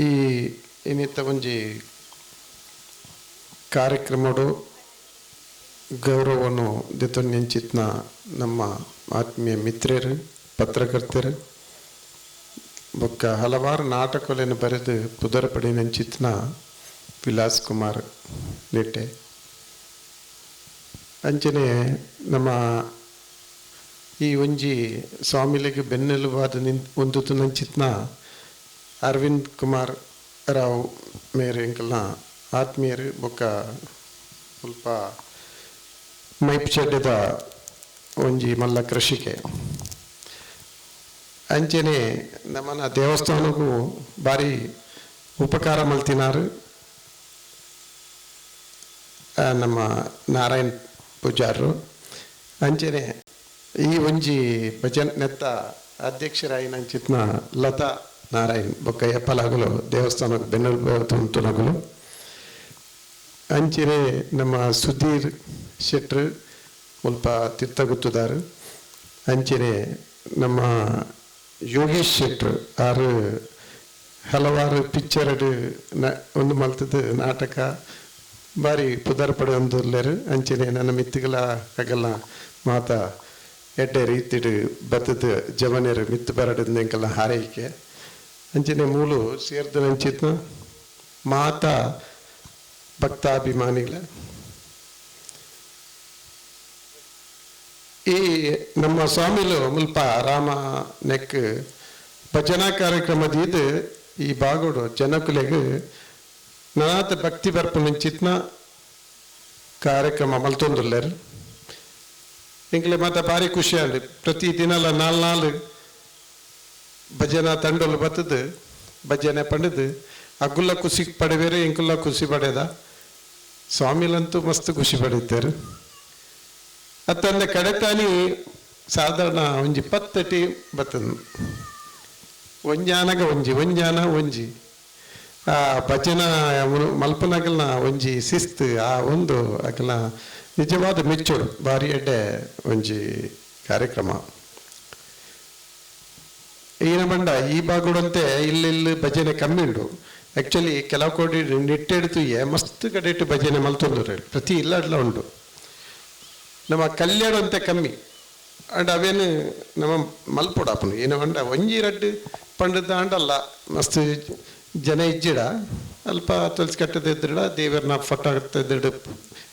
ಈ ಇನ್ನಿತ ಒಂಜಿ ಕಾರ್ಯಕ್ರಮಡು ಗೌರವವನ್ನು ದೆತೊಂದಿನ ನಮ್ಮ ಆತ್ಮೀಯ ಮಿತ್ರರು ಪತ್ರಕರ್ತರು ಬೊಕ್ಕ ಹಲವಾರು ನಾಟಕಗಳನ್ನು ಬರೆದು ಪುದರಪಡಿನ ಚಿತ್ನ ವಿಲಾಸ್ ಕುಮಾರ್ ನೆಟ್ಟೆ ಅಂಚನೆ ನಮ್ಮ ಈ ಒಂಜಿ ಸ್ವಾಮಿಲಿಗೆ ಬೆನ್ನೆಲುಬಾದ ಒಂದು ನಂಚಿತ್ನ ಅರವಿಂದ್ ಕುಮಾರ್ ರಾವ್ ಮೇರೆ ಎಂಕಲ್ನ ಆತ್ಮೀಯರು ಬೊಕ್ಕ ಸ್ವಲ್ಪ ಮೈಪ್ ಚೆಡ್ಡದ ಒಂಜಿ ಮಲ್ಲ ಕೃಷಿಕೆ ಅಂಚನೆ ನಮ್ಮನ ದೇವಸ್ಥಾನಕ್ಕೂ ಭಾರಿ ಉಪಕಾರ ಮಲ್ತಿನಾರು ನಮ್ಮ ನಾರಾಯಣ್ ಪೂಜಾರರು ಅಂಚನೆ ಈ ಒಂಜಿ ಭಜನ್ ನೆತ್ತ ಅಧ್ಯಕ್ಷರಾಯಿನಂಚಿತ್ನ ಲತಾ ನಾರಾಯಣ್ ಬೊಕ್ಕ ಎಪ್ಪಲಾಗಲು ದೇವಸ್ಥಾನಕ್ಕೆ ಬೆನ್ನೆಲುಬು ಅಂಚನೆ ನಮ್ಮ ಸುಧೀರ್ ಶೆಟ್ರು ಸ್ವಲ್ಪ ತಿರ್ತಗುತ್ತದಾರು ಅಂಚನೆ ನಮ್ಮ ಯೋಗೀಶ್ ಶೆಟ್ರು ಆರು ಹಲವಾರು ಪಿಕ್ಚರ್ ಒಂದು ಮಲ್ತದ ನಾಟಕ ಬಾರಿ ಪುದರ್ ಪಡೆಯೊಂದುಲ್ಲರು ಅಂಚನೆ ನನ್ನ ಮಿತ್ತುಗಳ ಹಾಗೆಲ್ಲ ಮಾತ ಎಡ್ಡೆ ರೀತಿಡು ಬತ್ತದ ಜವನೇರು ಮಿತ್ತು ಬರಡೆಂಗೆಲ್ಲ ಹಾರೈಕೆ ಅಂಚನೆ ಮೂಲು ಸೇರ್ದ ನಂಚಿತ್ನ ಮಾತ ಭಕ್ತಾಭಿಮಾನಿಗಳ ಈ ನಮ್ಮ ಸ್ವಾಮಿಲು ಮುಲ್ಪ ರಾಮ ನೆಕ್ ಭಜನಾ ಕಾರ್ಯಕ್ರಮದ ಇದು ಈ ಬಾಗೋಡು ಜನಕುಲೆಗೆ ನಾನಾತ ಭಕ್ತಿ ಬರ್ಪುನಂಚಿತ್ನ ಕಾರ್ಯಕ್ರಮ ಮಲ್ತೊಂದುಲ್ಲರು ಇಂಕ್ಲೆ ಮಾತ ಭಾರಿ ಖುಷಿ ಅಂಡಿ ಪ್ರತಿ ದಿನಲ ನಾಲ್ ಭಜನಾ ತಂಡೋಲು ಬತ್ತದು ಭಜನೆ ಪಡೆದು ಅಗುಲ್ಲ ಖುಷಿ ಪಡೆವೇರೆ ಇಂಕುಲ್ಲ ಖುಷಿ ಪಡೆದ ಸ್ವಾಮಿಲಂತೂ ಮಸ್ತ್ ಖುಷಿ ಪಡಿತಾರೆ ಅತ್ತಂದ ಕಡೆತಾನಿ ಸಾಧಾರಣ ಒಂಜಿ 10 ಟೀಮ್ ಬರ್ತದ ಒಂಜಾನಗ ಒಂಜಿ ಆ ಭಜನ ಮಲ್ಪನಾಗಲ್ನ ಒಂಜಿ ಶಿಸ್ತು ಆ ಒಂದು ಅಗಲ ನಿಜವಾದ ಮೆಚ್ಚೋಡು ಭಾರಿ ಎಡ್ಡೆ ಒಂಜಿ ಕಾರ್ಯಕ್ರಮ ಈನ ಬಂಡ ಈ ಬಾಗುಡಂತೆ ಇಲ್ಲಿ ಭಜನೆ ಕಮ್ಮಿ ಉಂಡು ಆ್ಯಕ್ಚುಲಿ ಕೆಲವು ಕೋಡಿ ನಿಟ್ಟೆಡ್ತು ಮಸ್ತ್ ಕಡೆ ಇಟ್ಟು ಭಜನೆ ಮಲ್ತೊಂದು ಪ್ರತಿ ಇಲ್ಲಡ್ಲ ಉಂಟು ನಮ್ಮ ಕಲ್ಯಾಣ ಅಂತೆ ಕಮ್ಮಿ ಅಂಡ್ ಅವೇನು ನಮ್ಮ ಮಲ್ಪೊಡಾಪನು ಏನು ಅಂಡ ಒಂಜಿ ರಡ್ಡು ಪಂಡದ ಅಂಡಲ್ಲ ಮಸ್ತ್ ಜನ ಇಜ್ಜಿಡ ಅಲ್ಪ ತುಳಸಿ ಕಟ್ಟದಿದ್ದಿಡ ದೇವರನ್ನ ಫೋಟೋ ತೆದ್ದಿಡು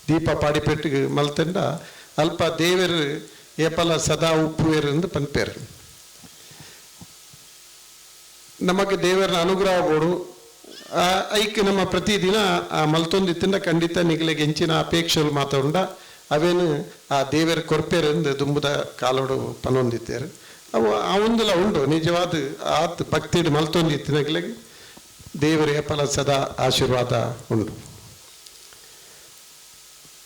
ದೀಪ ಪಾಡಿಪೆಟ್ಟಿಗೆ ಮಲ್ತಂಡ ಅಲ್ಪ ದೇವರು ಏಪಲ ಸದಾ ಉಪ್ಪುವೇರು ಎಂದು ಪನ್ಪೇರು ನಮಗೆ ದೇವರನ್ನ ಅನುಗ್ರಹ ಬೋಡು ಐಕ್ ನಮ್ಮ ಪ್ರತಿದಿನ ಆ ಮಲ್ತೊಂದಿತ್ತಿಂದ ಖಂಡಿತ ನಿಗಲಿಗೆ ಹೆಂಚಿನ ಅಪೇಕ್ಷೆಗಳು ಮಾತಾಡ ಅವೇನು ಆ ದೇವರ ಕೊರ್ಪೇರೆಂದು ದುಂಬುದ ಕಾಲೋಡು ಪನೊಂದಿತ್ತೇರು ಅವು ಆ ಒಂದೆಲ್ಲ ಉಂಟು ನಿಜವಾದ ಆತ್ ಭಕ್ತಿ ಮಲ್ತೊಂದಿತ್ತಿನಗಳಿಗೆ ದೇವರ ಫಲ ಸದಾ ಆಶೀರ್ವಾದ ಉಂಟು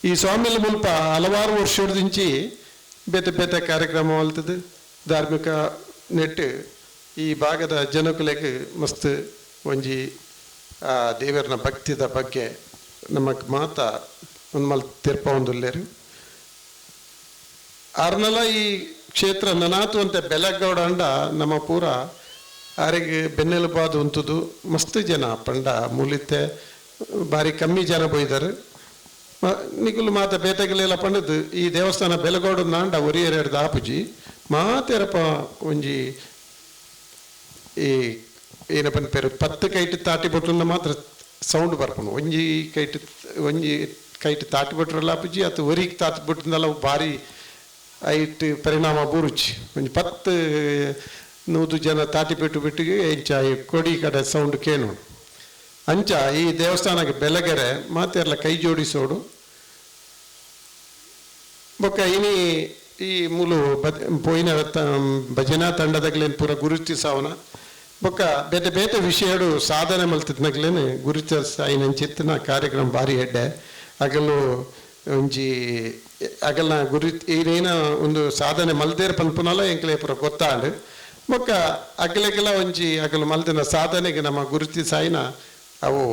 ಈ ಸ್ವಾಮಿಲ ಮುಲ್ಪ ಹಲವಾರು ವರ್ಷದಿಂಚಿ ಬೇತೆ ಬೇತೆ ಕಾರ್ಯಕ್ರಮ ಮಲ್ತದ್ದು ಧಾರ್ಮಿಕ ನೆಟ್ಟು ಈ ಭಾಗದ ಜನಕುಲೆಗೆ ಮಸ್ತ್ ಒಂಜಿ ಆ ದೇವರನ ಭಕ್ತಿದ ಬಗ್ಗೆ ನಮಗೆ ಮಾತ ಒಂದು ಮಲ್ ತೀರ್ಪ ಒಂದುಲ್ಲೇರು ಆರ್ನಲ ಈ ಕ್ಷೇತ್ರ ನನಾತು ಅಂತ ಬೆಲಗೌಡ ಅಂಡ ನಮ್ಮ ಪೂರ ಆರಿಗೆ ಬೆನ್ನೆಲುಬಾದು ಉಂತುದು ಮಸ್ತ್ ಜನ ಪಂಡ ಮೂಲಿತ್ತೆ ಭಾರಿ ಕಮ್ಮಿ ಜನ ಬೈದಾರೆ ನಿಗುಲು ಮಾತ ಬೇತೆಗಳೆಲ್ಲ ಪಂಡದು ಈ ದೇವಸ್ಥಾನ ಬೆಲಗೌಡ ನಾಂಡ ಒರಿಯರೆಡ್ದ ಆಪುಜಿ ಮಾತೆರಪ ಒಂಜಿ ಈ ಏನಪ್ಪನ ಪೇರು 10 ಕೈಟ್ ತಾಟಿ ಬಿಟ್ರಿಂದ ಮಾತ್ರ ಸೌಂಡ್ ಬರ್ಪನು ಒಂಜಿ ಕೈಟ್ ತಾಟಿ ಬಿಟ್ರಲ್ಲ ಆಪುಜಿ ಅದು ಒರಿಗೆ ತಾತಿ ಬಿಟ್ಟಿಂದಲ್ಲ ಭಾರಿ ಐಟ್ ಪರಿಣಾಮ ಬೂರುಚಿ ಒಂಜಿ 10 100 ಜನ ತಾಟಿ ಬಿಟ್ಟಿಗೆ ಎಂಚ ಈ ಕೊಡಿ ಕಡೆ ಸೌಂಡ್ ಕೇನು ಅಂಚ ಈ ದೇವಸ್ಥಾನಕ್ಕೆ ಬೆಳಗೆರೆ ಮಾತೆರ್ಲ ಕೈ ಜೋಡಿಸೋಡು ಬೊಕ್ಕ ಇನಿ ಈ ಮೂಲು ಪೋಯಿನ ಭಜನಾ ತಂಡದಾಗಲೇನು ಪೂರ ಗುರುತಿಸಾವನ ಬೊಕ್ಕ ಬೇತೆ ಬೇತೆ ವಿಷಯಡು ಸಾಧನೆ ಮಲ್ತಿದ್ನಾಗ್ಲೇನು ಗುರುತಿಸಾಯಿನ ಚಿತ್ತನ ಕಾರ್ಯಕ್ರಮ ಭಾರಿ ಎಡ್ಡೆ ಅಗಲು ಒಂಜಿ ಅಗಲ್ನ ಗುರು ಏನೇನ ಒಂದು ಸಾಧನೆ ಮಲ್ದೇರ್ ಪನ್ಪುನಲ್ಲ ಎಂಕ್ಲೆ ಪೂರ ಗೊತ್ತಾಂಡು ಬೊಕ್ಕ ಅಗಲೆಗೆಲ್ಲ ಒಂಜಿ ಅಗಲು ಮಲ್ದಿನ ಸಾಧನೆಗೆ ನಮ್ಮ ಗುರುತಿಸಾಯಿನ ಅವು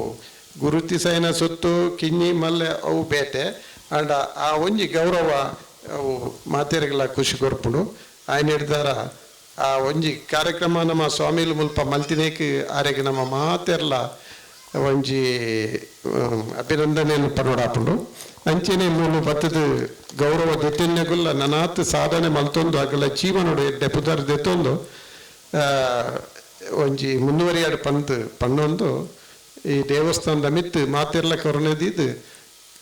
ಗುರುತಿಸಾಯಿನ ಸೊತ್ತು ಕಿನ್ನಿ ಮಲ್ಲೆ ಅವು ಬೇತೆ ಅಂಡ ಆ ಒಂಜಿ ಗೌರವ ಅವು ಮಾತೆರೆಗೆಲ್ಲ ಖುಷಿ ಕೊರ್ಪುಡು ಆಯ್ನ ಹಿಡ್ದಾರ ಆ ಒಂಜಿ ಕಾರ್ಯಕ್ರಮ ನಮ್ಮ ಸ್ವಾಮಿಲು ಮುಲ್ಪ ಮಲ್ತಿನೇಕ್ ಆರೆಗೆ ನಮ್ಮ ಮಾತೆರ್ಲ ಒಂಜಿ ಅಭಿನಂದನೆಯನ್ನು ಪನೋಡಾಪುಂಡು ಅಂಚೆನೆ ಮೂಲು ಬತ್ತದ ಗೌರವ ದೆತ್ತನ್ನೆಗುಲ್ಲ ನನಾತ್ ಸಾಧನೆ ಮಲ್ತೊಂದು ಆಗಲ್ಲ ಜೀವನೋಡು ಎಡ್ಡೆ ಪುದರ್ ದೆತ್ತೊಂದು ಒಂಜಿ ಮುಂದುವರಿಯಾಡು ಪಣ್ಣೊಂದು ಈ ದೇವಸ್ಥಾನದ ಮಿತ್ತು ಮಾತೆರ್ಲ ಕೊರನೆದಿದ್ದು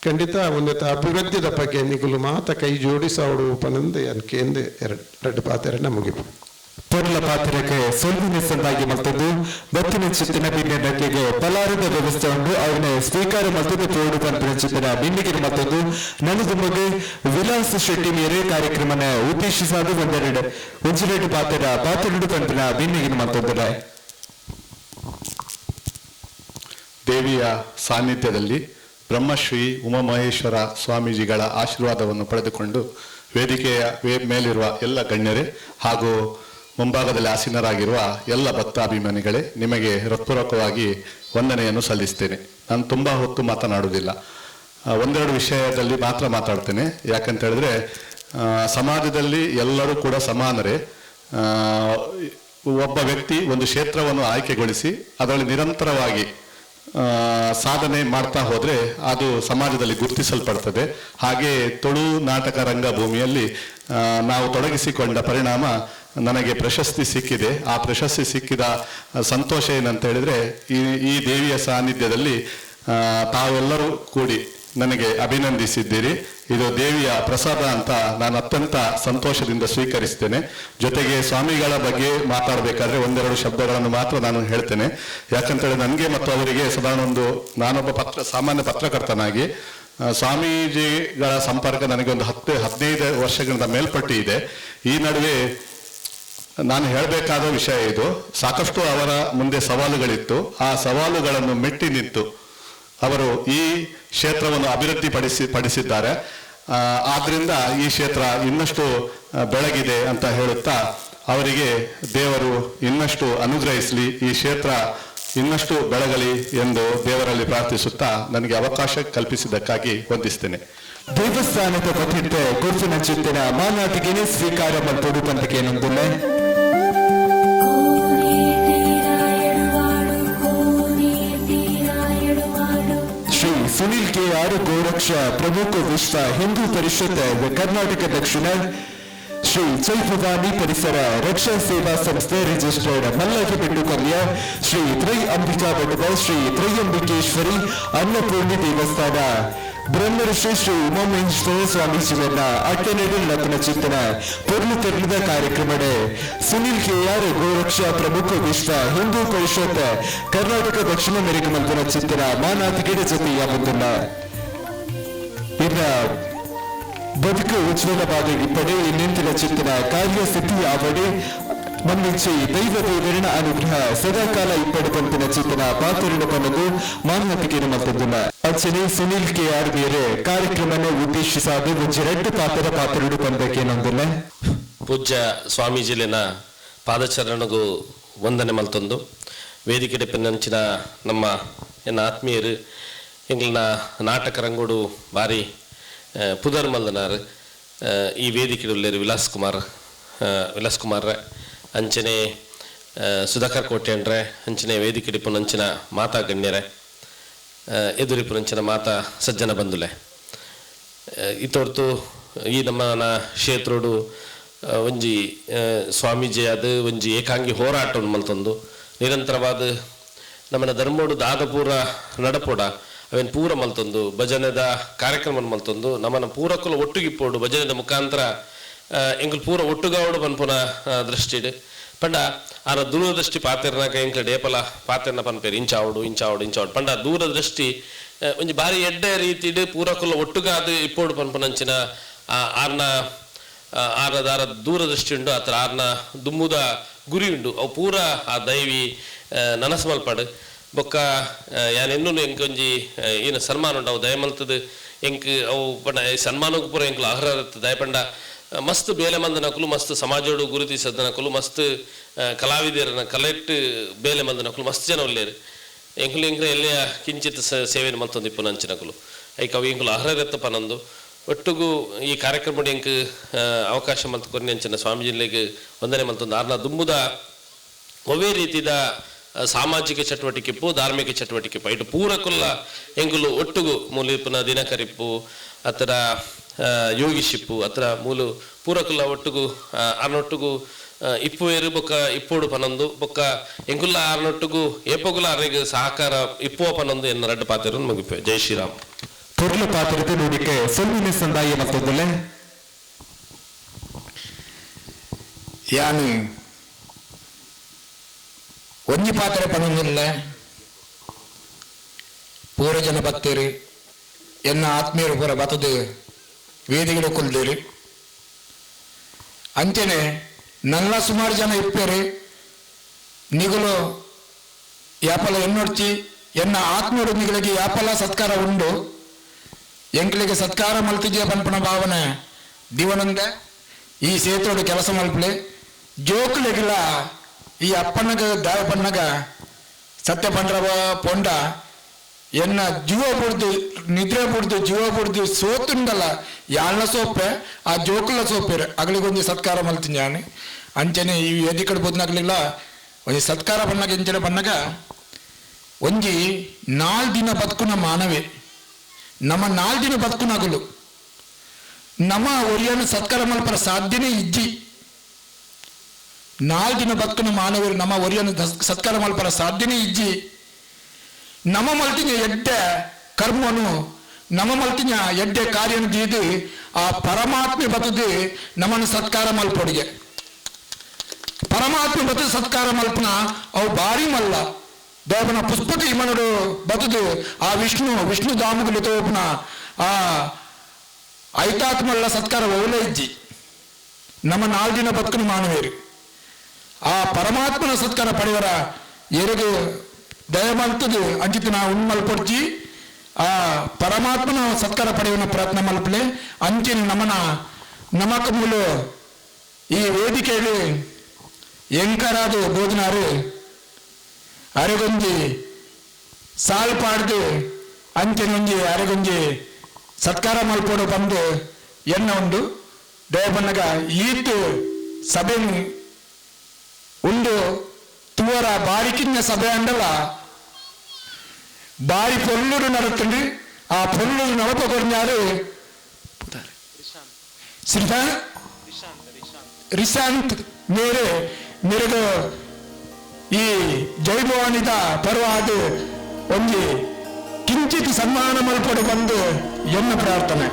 ಖಂಡಿತ ಒಂದು ಅಭಿವೃದ್ಧಿದ ಬಗ್ಗೆ ನಿಗುಲು ಮಾತ ಕೈ ಜೋಡಿಸೋಡು ಪನಂದು ಅನ್ಕೇಂದು ಎರಡು ಪಾತ್ರೆನ ಮುಗಿಪು ಪೊರ್ಲ ಪಾತ್ರಕ್ಕೆ ಸೊಲ್ವಿನ ಸಂದಾಗಿ ಮಲ್ತದ್ದು ಬತ್ತಿನ ಚಿತ್ತಿನ ಬಿನ್ನೆ ನಕ್ಕೆಗೆ ಪಲಾರದ ವ್ಯವಸ್ಥೆ ಉಂಟು ಅವನ ಸ್ವೀಕಾರ ಮಲ್ತದ್ದು ತೋಡು ಪಂಪಿನ ಚಿತ್ತಿನ ಬಿನ್ನಿಗೆ ಮತ್ತೊಂದು ನನದು ಮಗು ವಿಲಾಸ್ ಶೆಟ್ಟಿ ಮೇರೆ ಕಾರ್ಯಕ್ರಮನ ಉದ್ದೇಶಿಸಾದು ಒಂದೆರಡು ಒಂಜಿರೆಡು ಪಾತ್ರೆಡು ಪಂಪಿನ ಬಿನ್ನಿಗೆ ಮತ್ತೊಂದು ದೇವಿಯ ಸಾನ್ನಿಧ್ಯದಲ್ಲಿ ಬ್ರಹ್ಮಶ್ರೀ ಉಮಾಮಹೇಶ್ವರ ಸ್ವಾಮೀಜಿಗಳ ಆಶೀರ್ವಾದವನ್ನು ಪಡೆದುಕೊಂಡು ವೇದಿಕೆಯ ಮೇಲಿರುವ ಎಲ್ಲ ಗಣ್ಯರೇ ಹಾಗೂ ಮುಂಭಾಗದಲ್ಲಿ ಆಸೀನರಾಗಿರುವ ಎಲ್ಲ ಭಕ್ತಾಭಿಮಾನಿಗಳೇ, ನಿಮಗೆ ಹೃತ್ಪೂರ್ವಕವಾಗಿ ವಂದನೆಯನ್ನು ಸಲ್ಲಿಸ್ತೇನೆ. ನಾನು ತುಂಬ ಹೊತ್ತು ಮಾತನಾಡುವುದಿಲ್ಲ, ಒಂದೆರಡು ವಿಷಯದಲ್ಲಿ ಮಾತ್ರ ಮಾತಾಡ್ತೇನೆ. ಯಾಕಂತ ಹೇಳಿದ್ರೆ ಸಮಾಜದಲ್ಲಿ ಎಲ್ಲರೂ ಕೂಡ ಸಮಾನರೇ. ಒಬ್ಬ ವ್ಯಕ್ತಿ ಒಂದು ಕ್ಷೇತ್ರವನ್ನು ಆಯ್ಕೆಗೊಳಿಸಿ ಅದರಲ್ಲಿ ನಿರಂತರವಾಗಿ ಸಾಧನೆ ಮಾಡ್ತಾ ಹೋದ್ರೆ ಅದು ಸಮಾಜದಲ್ಲಿ ಗುರುತಿಸಲ್ಪಡ್ತದೆ. ಹಾಗೆ ತುಳು ನಾಟಕ ರಂಗಭೂಮಿಯಲ್ಲಿ ನಾವು ತೊಡಗಿಸಿಕೊಂಡ ಪರಿಣಾಮ ನನಗೆ ಪ್ರಶಸ್ತಿ ಸಿಕ್ಕಿದೆ. ಆ ಪ್ರಶಸ್ತಿ ಸಿಕ್ಕಿದ ಸಂತೋಷ ಏನಂತ ಹೇಳಿದ್ರೆ ಈ ದೇವಿಯ ಸಾನ್ನಿಧ್ಯದಲ್ಲಿ ತಾವೆಲ್ಲರೂ ಕೂಡಿ ನನಗೆ ಅಭಿನಂದಿಸಿದ್ದೀರಿ. ಇದು ದೇವಿಯ ಪ್ರಸಾದ ಅಂತ ನಾನು ಅತ್ಯಂತ ಸಂತೋಷದಿಂದ ಸ್ವೀಕರಿಸ್ತೇನೆ. ಜೊತೆಗೆ ಸ್ವಾಮಿಗಳ ಬಗ್ಗೆ ಮಾತಾಡಬೇಕಾದ್ರೆ ಒಂದೆರಡು ಶಬ್ದಗಳನ್ನು ಮಾತ್ರ ನಾನು ಹೇಳ್ತೇನೆ. ಯಾಕಂತೇಳಿ ನನಗೆ ಮತ್ತು ಅವರಿಗೆ ಸಾಧಾರಣ ನಾನೊಬ್ಬ ಸಾಮಾನ್ಯ ಪತ್ರಕರ್ತನಾಗಿ ಸ್ವಾಮೀಜಿಗಳ ಸಂಪರ್ಕ ನನಗೆ ಒಂದು 10-15 ವರ್ಷಗಳಿಂದ ಮೇಲ್ಪಟ್ಟು ಇದೆ. ಈ ನಡುವೆ ನಾನು ಹೇಳಬೇಕಾದ ವಿಷಯ ಇದು. ಸಾಕಷ್ಟು ಅವರ ಮುಂದೆ ಸವಾಲುಗಳಿತ್ತು. ಆ ಸವಾಲುಗಳನ್ನು ಮೆಟ್ಟಿ ನಿಂತು ಅವರು ಈ ಕ್ಷೇತ್ರವನ್ನು ಪಡಿಸಿದ್ದಾರೆ. ಆದ್ರಿಂದ ಈ ಕ್ಷೇತ್ರ ಇನ್ನಷ್ಟು ಬೆಳಗಿದೆ ಅಂತ ಹೇಳುತ್ತಾ ಅವರಿಗೆ ದೇವರು ಇನ್ನಷ್ಟು ಅನುಗ್ರಹಿಸಲಿ. ಈ ಕ್ಷೇತ್ರ ಇನ್ನಷ್ಟು ಬೆಳಗಲಿ ಎಂದು ದೇವರಲ್ಲಿ ಪ್ರಾರ್ಥಿಸುತ್ತಾ ನನಗೆ ಅವಕಾಶ ಕಲ್ಪಿಸಿದ್ದಕ್ಕಾಗಿ ವಂದಿಸ್ತೇನೆ. ದೇವಸ್ಥಾನದ ಪತಿಟ್ಟ ಗುರುತಿನ ಚಿತ್ತಿನ ಮಾನಾಟಿಗೆನೆ ಸ್ವೀಕಾರ ಮಲ್ಪೊಡು ಪಂತಕ್ಕೆ ಏನೊಂದಿಲ್ಲ. ಶ್ರೀ ಸುನಿಲ್ KR ಗೋರಕ್ಷ ಪ್ರಮುಖ ವಿಶ್ವ ಹಿಂದೂ ಪರಿಷತ್ ಕರ್ನಾಟಕ ದಕ್ಷಿಣ ಶ್ರೀ ಚೈತವಾನಿ ಪರಿಸರ ರಕ್ಷಾ ಸೇವಾ ಸಂಸ್ಥೆ ರಿಜಿಸ್ಟರ್ಡ್ ಮಲ್ಲಗಿಬೆಟ್ಟು ಕೊಲ್ಲಿಯ ಶ್ರೀ ತ್ರೈ ಅಂಬಿಕಾ ಬೆಟ್ಟದ ಶ್ರೀ ತ್ರೈಯಂಬಿಕೇಶ್ವರಿ ಅನ್ನಪೂರ್ಣಿ ದೇವಸ್ಥಾನ ಬ್ರಹ್ಮಋಷಿ ಶ್ರೀ ಉಮಾಮಹೇಶ್ವರ ಸ್ವಾಮೀಜಿಯವರ ಅಟ್ಟೆನಡೆ ಲಗ್ನ ಚಿಂತನ ಪೊರ್ಲು ತೆರಳಿದ ಕಾರ್ಯಕ್ರಮಡೆ ಸುನಿಲ್ KR ಗೋರಕ್ಷಾ ಪ್ರಮುಖ ವಿಶ್ವ ಹಿಂದೂ ಪರಿಷತ್ ಕರ್ನಾಟಕ ದಕ್ಷಿಣ ಮೇರೆಗೆ ಮಲ್ಪನ ಚಿಂತನ ಮಾನಾತಿಗೆಡ ಜೊತೆಯ ಮುಂದಿನ ಇನ್ನ ಬದುಕು ಉಜ್ವಲವಾದ ಇಪ್ಪಡೆ ನಿಂತಿನ ಚಿಂತನ ಕಾರ್ಯಸಿದ್ಧಿ ಆವಡೆ ಮನ್ನಿಚ್ಚಿ ದೈವ ದೇವರಿನ ಅನುಗ್ರಹ ಸದಾಕಾಲ ಇಪ್ಪಡೆ ಪಂಪಿನ ಚಿಂತನ ಪಾತ್ರನ ಪನ್ನದು ಮಾನವತಿಗೆ ಮತ್ತೊಂದಿಲ್ಲ ಅಚ್ಚನೆ ಸುನಿಲ್ KR ಬೇರೆ ಕಾರ್ಯಕ್ರಮನ ಉದ್ದೇಶಿಸಾದ ಒಂದು ಎರಡು ಪಾತ್ರದ ಪಂದಕ್ಕೆ ನೊಂದಿಲ್ಲ. ಪೂಜ್ಯ ಸ್ವಾಮೀಜಿಲಿನ ಪಾದಚರಣಗೂ ವಂದನೆ ಮಲ್ತೊಂದು ವೇದಿಕೆ ಪೆನ್ನಂಚಿನ ನಮ್ಮ ಎನ್ನ ಆತ್ಮೀಯರು ಎಂಗ್ಲಿನ ನಾಟಕ ರಂಗೋಡು ಬಾರಿ ಪುದರ್ ಮಲ್ದನಾರ್ ಈ ವೇದಿಕೆ ಉಳ್ಳೇರು ವಿಲಾಸ್ ಕುಮಾರ್ ಅಂಚನೆ ಸುಧಾಕರ್ ಕೋಟ್ಯಂಡ್ರೆ ಅಂಚನೆ ವೇದಿಕೆ ಪುನಂಚಿನ ಮಾತಾ ಗಣ್ಯರೆ ಎದುರಿ ಪುನಂಚಿನ ಮಾತಾ ಸಜ್ಜನ ಬಂಧುಲೆ ಇತ್ತೊರ್ತು ಈ ನಮ್ಮ ಕ್ಷೇತ್ರೋಡು ಒಂಜಿ ಸ್ವಾಮೀಜಿ ಅದು ಒಂಜಿ ಏಕಾಂಗಿ ಹೋರಾಟವನ್ನು ಮಲ್ತೊಂದು ನಿರಂತರವಾದ ನಮ್ಮನ ಧರ್ಮೋಡು ದಾದಪೂರ ನಡಪೋಡ ಅವೇನು ಪೂರ ಮಲ್ತೊಂದು ಭಜನೆದ ಕಾರ್ಯಕ್ರಮ ಮಲ್ತೊಂದು ನಮ್ಮನ ಪೂರಕ್ಕುಲ ಒಟ್ಟುಗಿಪ್ಪೋಡು ಭಜನೆದ ಮುಖಾಂತರ ಎಂಕುಲು ಪೂರ ಒಟ್ಟುಗಾವಡು ಪನ್ಪುನ ದೃಷ್ಟಿಡು ಪಂಡ ಆನ ದೂರದೃಷ್ಟಿ ಪಾತೆರ್ನಾಗ ಎಂಕಲ್ ಡೇಪಲ ಪಾತೆರ್ನ ಪನ್ಪೇರು ಇಂಚಾವಡು ಪಂಡ ದೂರದೃಷ್ಟಿ ಒಂಜಿ ಬಾರಿ ಎಡ್ಡೆ ರೀತಿಡು ಪೂರಕ್ಕುಲ ಒಟ್ಟುಗಾದ ಇಪ್ಪೋಡು ಪನ್ಪುನಂಚಿನ ಆರ್ನ ದೂರದೃಷ್ಟಿ ಉಂಡು ಆತರ ಆರ್ನ ದುಮ್ಮುದ ಗುರಿ ಉಂಡು ಅವು ಪೂರ ಆ ದೈವಿ ನನಸು ಮಲ್ಪಡು ಬೊಕ್ಕ ಯಾನ್ ಇನ್ನೂ ಎಂಕೊಂಜಿ ಏನು ಸನ್ಮಾನ ಉಂಡು ಅವು ದಯಮಲ್ತದ ಎಂಕ್ ಅವು ಪಂಡ ಸನ್ಮಾನಕ್ಕೂ ಪೂರ ಎಂಕ್ಲು ಅರ್ಹರತ್ತು ದಯಪಂಡ ಮಸ್ತ್ ಬೇಲೆ ಮಂದನಕಲು ಮಸ್ತ್ ಸಮಾಜೋಡು ಗುರುತಿಸದನಕಲು ಮಸ್ತ್ ಕಲಾವಿದರನ್ನ ಕಲೆಕ್ಟ್ ಬೇಲೆ ಮಂದನಕಲು ಮಸ್ತ್ ಜನ ಉಳ್ಳೇರು ಎಂಕ್ಲು ಎಲ್ಲಿಯ ಕಿಂಚಿತ್ ಸೇವೆಯನ್ನು ಮಲ್ತೊಂದಿಪ್ಪು ನಂಚಿನಕಲು ಐಕ್ ಅವು ಎಂಕ್ಲು ಅರ್ಹರತ್ತು ಪನಂದು ಒಟ್ಟಿಗೂ ಈ ಕಾರ್ಯಕ್ರಮ ಎಂಕ್ ಅವಕಾಶ ಮಲ್ತುకొని ಅಂಚಿನ ಸ್ವಾಮೀಜಿಗಳಿಗೆ ವಂದನೆ ಮಲ್ತೊಂದು ಆರ್ನ ದುಂಬುದ ಒವೇ ರೀತಿದ ಸಾಮಾಜಿಕ ಚಟುವಟಿಕೆಪ್ಪು ಧಾರ್ಮಿಕ ಚಟುವಟಿಕೆಪ್ಪು ಇಟ್ಟು ಪೂರಕುಲ್ಲ ಎಂಕುಲು ಒಟ್ಟುಗು ಮೂಲಿಪುನ ದಿನಕರಿಪ್ಪು ಅತರ ಯೋಗಿಶಿಪ್ಪು ಅತರ ಮೂಲು ಪೂರಕುಲ್ಲ ಒಟ್ಟುಗು ಆರ್ನೊಟ್ಟುಗು ಇಪ್ಪುವೇರು ಬೊಕ್ಕ ಇಪ್ಪೋಡು ಪನೊಂದು ಬೊಕ್ಕ ಎಂಕುಲ್ಲ ಆರ್ನೊಟ್ಟುಗು ಏಪಗುಲ ಆರ್ನಿಗೆ ಸಹಕಾರ ಇಪ್ಪುವ ಪನೊಂದು ಎನ್ನ ರಡ್ಡು ಪಾತ್ರ ಮುಗಿಪೆ. ಜೈ ಶ್ರೀರಾಮ್. பொருள் பார்த்துட்டு நோடிக்க சொல்லின சந்தாய மத்ததுல ಯಾನು ಒಂಜಿ ಪಾತ್ರೆ ಪನೊಂದಿಲ್ಲ ಪೂರ ಜನ ಬತ್ತೇರಿ ಎನ್ನ ಆತ್ಮೀಯರು ಪೂರ ಬತ್ತದು ವೇದಿಗಳು ಕೊಲ್ದೇರಿ ಅಂಚನೆ ನಲ್ಲ ಸುಮಾರು ಜನ ಇಪ್ಪೇರಿ ನಿಗುಲು ಯಾಪಲ ಎನ್ನೊಡ್ಚಿ ಎನ್ನ ಆತ್ಮೀಯರು ನಿಗಳಿಗೆ ಯಾಪಲ ಸತ್ಕಾರ ಉಂಡು ಎಂಕ್ಲಿಗೆ ಸತ್ಕಾರ ಮಲ್ತಿದ್ಯ ಪನ್ಪನ ಭಾವನೆ ದಿವನಂದ ಈ ಸೇತೋಡು ಕೆಲಸ ಮಲ್ಪಲೆ ಜೋಕುಲೆಗಿಲ್ಲ ಈ ಅಪ್ಪನಗ ದಾವ ಪನ್ನಗ ಸತ್ಯ ಪಂಡ್ರವ ಪೊಂಡ ಎನ್ನ ಜೀವ ಬುಡ್ದು ನಿದ್ರೆ ಬುಡ್ದು ಜೀವ ಬುಡ್ದು ಸೋತುಂಡಲ್ಲ ಯಾಳ್ನ ಸೋಪೆ ಆ ಜೋಕುಲ ಸೋಪೇರು ಅಗ್ಲಿಗೊಂದು ಸತ್ಕಾರ ಮಲ್ತೀನಿ ನಾನು ಅಂಚನೆ ಈ ವೇದಿಕಡೆ ಬೋದ್ನಾಗ್ಲಿಲ್ಲ ಒಂದು ಸತ್ಕಾರ ಪನ್ನಗ ಎಂಚನೆ ಪನ್ನಗ ಒಂಜಿ 4 ದಿನ ಬದುಕುನ ಮಾನವೇ ನಮ್ಮ 4 ದಿನ ಬದುಕುನಾಗಲು ನಮ್ಮ ಒರಿಯನ್ನು ಸತ್ಕಾರ ಮಲ್ಪರ ಸಾಧ್ಯನೇ ಇಜ್ಜಿ 4 ದಿನ ಬದುಕುನ ಮಾನವರು ನಮ್ಮ ಒರಿಯನ್ನು ಸತ್ಕಾರ ಮಲ್ಪರ ಸಾಧ್ಯನೇ ಇಜ್ಜಿ ನಮ್ಮ ಮಲ್ತಿನ ಎಡ್ಡೆ ಕರ್ಮನು ನಮ್ಮ ಮಲ್ತಿನ ಎಡ್ಡೆ ಕಾರ್ಯನು ದೀದು ಆ ಪರಮಾತ್ಮೆ ಬತದು ನಮ್ಮನ್ನು ಸತ್ಕಾರ ಮಲ್ಪೊಡಿಗೆ ಪರಮಾತ್ಮೆ ಬತದು ಸತ್ಕಾರ ಮಲ್ಪನ ಅವು ಬಾರಿ ಮಲ್ಲ ದೇವನ ಪುಷ್ಪಕ ಇಮನುಡು ಬತದು ಆ ವಿಷ್ಣು ದಾಮುಗುಲಿ ತೋಪನ ಆ ಐತಾತ್ಮಲ್ಲ ಸತ್ಕಾರ ಒಳ್ಳೆ ಇಜ್ಜಿ ನಮ್ಮ 4 ದಿನ ಬದುಕನು ಮಾನವೇರು ಆ ಪರಮಾತ್ಮನ ಸತ್ಕಾರ ಪಡೆಯವರ ಎರೆಗೆ ದಯಮಲ್ತದು ಅಂಚಿತ ನಾ ಉಣ್ಮಲ್ಪೊಡ್ಜಿ ಆ ಪರಮಾತ್ಮನ ಸತ್ಕಾರ ಪಡೆಯುವ ಪ್ರಯತ್ನ ಮಲ್ಪಲೆ ಅಂಚಿನ ನಮಕ ಮೂಲ ಈ ವೇದಿಕೆಯಲ್ಲಿ ಎಂಕರಾದು ಬೋಧನಾರು ಅರೆಗೊಂಜಿ ಸಾಲ್ ಪಾಡ್ದು ಅಂಚೆನೊಂಜಿ ಅರೆಗೊಂಜಿ ಸತ್ಕಾರ ಮಲ್ಪೋಡು ಬಂದು ಎನ್ನ ಉಂಡು ದೇವಣ್ಣಗ ಈತು ಸಭೆ ಉಂಡು ತೂವರ ಬಾರಿಕಿನ್ನ ಸಭೆ ಅಂಡಲ ಬಾರಿ ಪೊಲ್ಲುಡು ನಡತುಂಡು ಆ ಪೊಲ್ಲುಡು ನಡಪ ಕೊಡ್ನಾರು ರಿಶಾಂತ್ ಮೇರೆ ನಿರಗ ಈ ಜೈಭವಾನಿದ ಪರವಾದ ಒಂದು ಕಿಂಚಿತ್ ಸನ್ಮಾನ ಮಲ್ಪಡು ಬಂದು ಎನ್ನ ಪ್ರಾರ್ಥನೆ.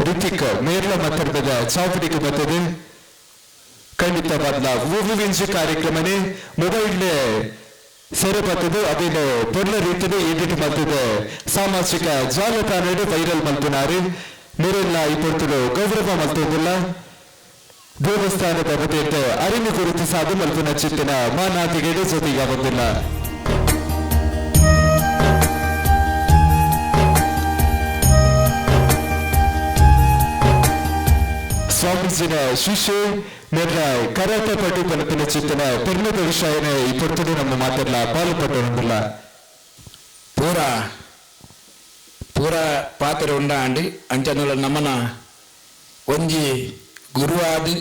ರಿತಿಕ್ ಮೇರ್ಲ ಮಾತಾಡ್ತದ ಚಾವಡಿಗೆ ಬರ್ತದೆ ಖಂಡಿತವಾದ ಊಹುವಿಂಚು ಕಾರ್ಯಕ್ರಮನೇ ಮೊಬೈಲ್ ಸೆರೆ ಬರ್ತದೆ ಅದೇನು ಪೊರ್ಲ ರೀತಿಯಲ್ಲಿ ಎಡಿಟ್ ಮಾಡ್ತದೆ ಸಾಮಾಜಿಕ ಜಾಲತಾಣ ವೈರಲ್ ಮಲ್ಪುನಾರು ಮೇರೆಲ್ಲ ಇಪ್ಪತ್ತು ಗೌರವ ಮಲ್ತೋದಿಲ್ಲ ದೇವಸ್ಥಾನದ ಬದಿಯಂತೆ ಅರಿವು ಕುರಿತು ಸಾಧು ಮಲ್ಪುನ ಚಿತ್ತಿನ ಮಾನಾತಿಗೆಡೆ ಜೊತೆಗೆ ಬಂದಿಲ್ಲ. ಸ್ವಾಮೀಜಿನ ಶಿಷ್ಯ ಮೇರ ಕರಾಟೆ ಪಟ್ಟು ಪಲಪಿನ ಚಿತ್ತನ ಪರ್ಣದ ವಿಷಯನ ಇಪ್ಪತ್ತು ನಮ್ಮ ಮಾತೆಲ್ಲ ಪಾಲ್ಪಟ್ಟೊಂದಿಲ್ಲ. ಪೂರ ಪಾತ್ರ ಉಂಡಾಂಡಿ ಅಂಚನಲ್ಲ ನಮ್ಮನ ಒಂಜಿ ಗುರುವಾದಿ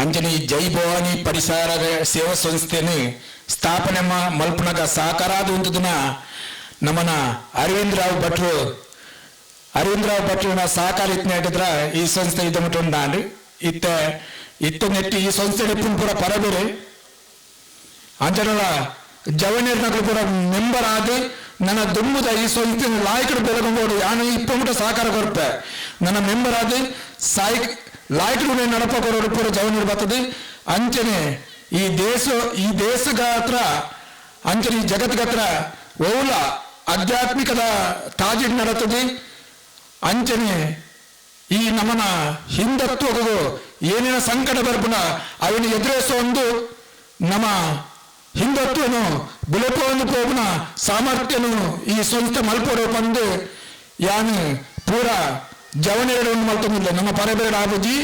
ಅಂಜನಿ ಜೈ ಭವಾನಿ ಪರಿಸರ ಸೇವಾ ಸಂಸ್ಥೆಯನ್ನು ಸ್ಥಾಪನೆ ಮಲ್ಪನಗ ಸಾಕಾರಾದ ಉಂಟುದಿನ ನಮ್ಮನ ಅರವಿಂದ್ ರಾವ್ ಭಟ್ರನ ಸಹಕಾರ ಇತ್ತಿದ್ರ ಈ ಸಂಸ್ಥೆ ಇದು ಮಟ್ಟ ಉಂಡಾಂಡು ಇತ್ತ ನೆಟ್ಟಿ ಈ ಸಂಸ್ಥೆ ಪೂರ ಪರಬೇರೆ ಅಂಚನಲ್ಲ ಜವನೀರ್ನಗಳು ಕೂಡ ಮೆಂಬರ್ ಆದ ನನ್ನ ದುಮ್ಮದ ಈ ಸಂಸ್ಥೆ ಲಾಯಕರು ಬೆಳಗೊಂಡು ಯಾನು ಇಪ್ಪ ಸಹಕಾರ ಕೊರಪೆ ನನ್ನ ಮೆಂಬರ್ ಆದ ಲಾಯಕರು ನಡಪ ಕೊರೋಡು ಪೂರ ಜವನೀರು ಬರ್ತದೆ ಅಂಚನೆ ಈ ದೇಶಗ ಹತ್ರ ಅಂಚನೆ ಈ ಜಗತ್ಗ ಹತ್ರ ಓಲ ಆಧ್ಯಾತ್ಮಿಕದ ತಾಜೀಡ್ ನಡತದೆ ಅಂಚನೆ ಈ ನಮ್ಮನ ಹಿಂದತ್ವಗೂ ಏನೇನ ಸಂಕಟ ಬರ್ಬುನ ಅವನು ಎದುರಿಸೋ ಒಂದು ನಮ್ಮ ಹಿಂದತ್ವನು ಬಿಳಪವನ್ನು ಹೋಗುನ ಸಾಮರ್ಥ್ಯನು ಈ ಸ್ವಂತ ಮಲ್ಪೋಡು ಬಂದು ಯಾನು ಪೂರ ಜವನೇರನ್ನು ಮಲ್ತೊಂದಿಲ್ಲ ನಮ್ಮ ಪರಬೇರೆ ಆಬುಜಿ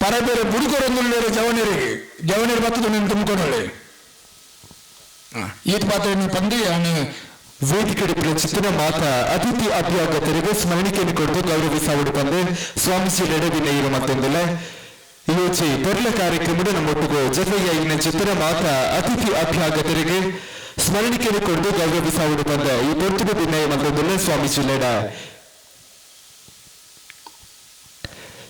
ಪರಬೇರೆ ಬುಡುಕೊರೊಂದುಳ್ಳೇರು ಜವನೇರು ಬರ್ತದೆ ನೀನು ತುಂಬಿಕೊಂಡಳೆ ಈತ ಪಾತ್ರ ನೀವು ಬಂದು ಯಾನು ವೇದಿಕೆ ಚಿತ್ತಿನ ಮಾತ ಅತಿಥಿ ಅಭ್ಯಾಗತರಿಗೆ ಸ್ಮರಣಿಕೆಯನ್ನು ಕೊಟ್ಟು ಗೌರವಿಸಾವುಡು ಬಂದು ಸ್ವಾಮೀಜಿ ಎಡವಿನ ಇರು ಮತ್ತೊಂದಿಲ್ಲ ಯೋಚಿ ಪೊರ್ಲ ಕಾರ್ಯಕ್ರಮದ ನಮ್ಮೊಟ್ಟಿಗೂ ಜೊತೆಗೆ ಇನ್ನ ಚಿತ್ತಿನ ಮಾತ ಅತಿಥಿ ಅಭ್ಯಾಗತರಿಗೆ ಸ್ಮರಣಿಕೆಯನ್ನು ಕೊಟ್ಟು ಗೌರವಿಸಾವುಡು ಬಂದ ಈ ಪೊರ್ತುಗ ದಿನ ಮತ್ತೊಂದಿಲ್ಲ ಸ್ವಾಮೀಜಿ ಲೇಡ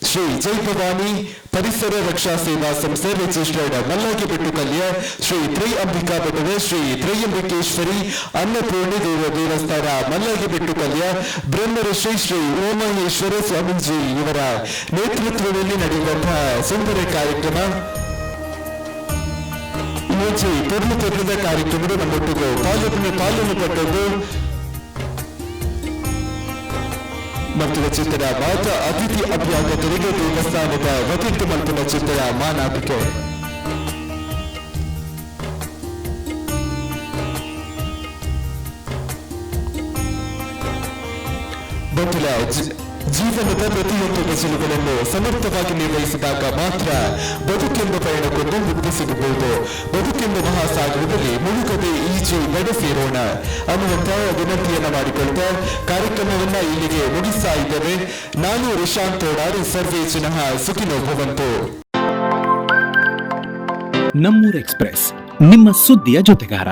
ಶ್ರೀ ಜೈ ಭವಾನಿ ಪರಿಸರ ರಕ್ಷಾ ಸೇವಾ ಸಂಸ್ಥೆ ರಿಜಿಸ್ಟರ್ಡ್ ಮಲ್ಲಾಗಿಬೆಟ್ಟು ಕಲ್ಯ ಶ್ರೀ ತ್ರೈ ಅಂಬಿಕಾ ಬೆಟ್ಟದ ಶ್ರೀ ತ್ರೈಯಂಬಿಕೇಶ್ವರಿ ಅನ್ನಪೂರ್ಣಿ ದೇವಸ್ಥಾನ ಮಲ್ಲಾಗಿಬೆಟ್ಟು ಕಲ್ಯ ಬ್ರಹ್ಮಋಷಿ ಶ್ರೀ ಓಮಹೇಶ್ವರ ಸ್ವಾಮೀಜಿ ಇವರ ನೇತೃತ್ವದಲ್ಲಿ ನಡೆಯುವಂತಹ ಸುಂದರ ಕಾರ್ಯಕ್ರಮ ಯೋಚಿ ಪೂರ್ಣ ಕಾರ್ಯಕ್ರಮದ ನಮ್ಮೊಟ್ಟಿಗೂ ಪಾಲನೆ ಪಟ್ಟದ್ದು ಮತ್ತು ಚಿತ್ತರ ಮಾತ ಅತಿಥಿ ಅಭ್ಯಾಗತರಿಗೆ ದೇವಸ್ಥಾನದ ವತಿಟ್ಟು ಮಲ್ಪನ ಚಿತ್ತರ ಮಾನಾಪಿಕೆ ಬದುಲ ಜೀವನದ ಪ್ರತಿಯೊಂದು ಮಜಲುಗಳನ್ನು ಸಮರ್ಥವಾಗಿ ನಿರ್ವಹಿಸಿದಾಗ ಮಾತ್ರ ಬದುಕೆಂಬ ಪಯಣವನ್ನು ಮುಕ್ತಿ ಸಿಗಬಹುದು. ಬದುಕೆಂಬ ಮಹಾಸಾಗರದಲ್ಲಿ ಮುಳುಗದೆ ಈಜು ಸೇರೋಣ ಅನ್ನುವಂತ ವಿನಂತಿಯನ್ನ ಮಾಡಿಕೊಳ್ತಾ ಕಾರ್ಯಕ್ರಮವನ್ನ ಇಲ್ಲಿಗೆ ಮುಗಿಸ್ತಾ ಇದ್ದೇವೆ. ನಾನು ರಿಶಾಂತ್ ತೋಡಾರ್, ಸರ್ವೇ ಜನಃ ಸುಖಿನೋ ಭವಂತು. ನಮ್ಮೂರ್ ಎಕ್ಸ್‌ಪ್ರೆಸ್ ನಿಮ್ಮ ಸುದ್ದಿಯ ಜೊತೆಗಾರ.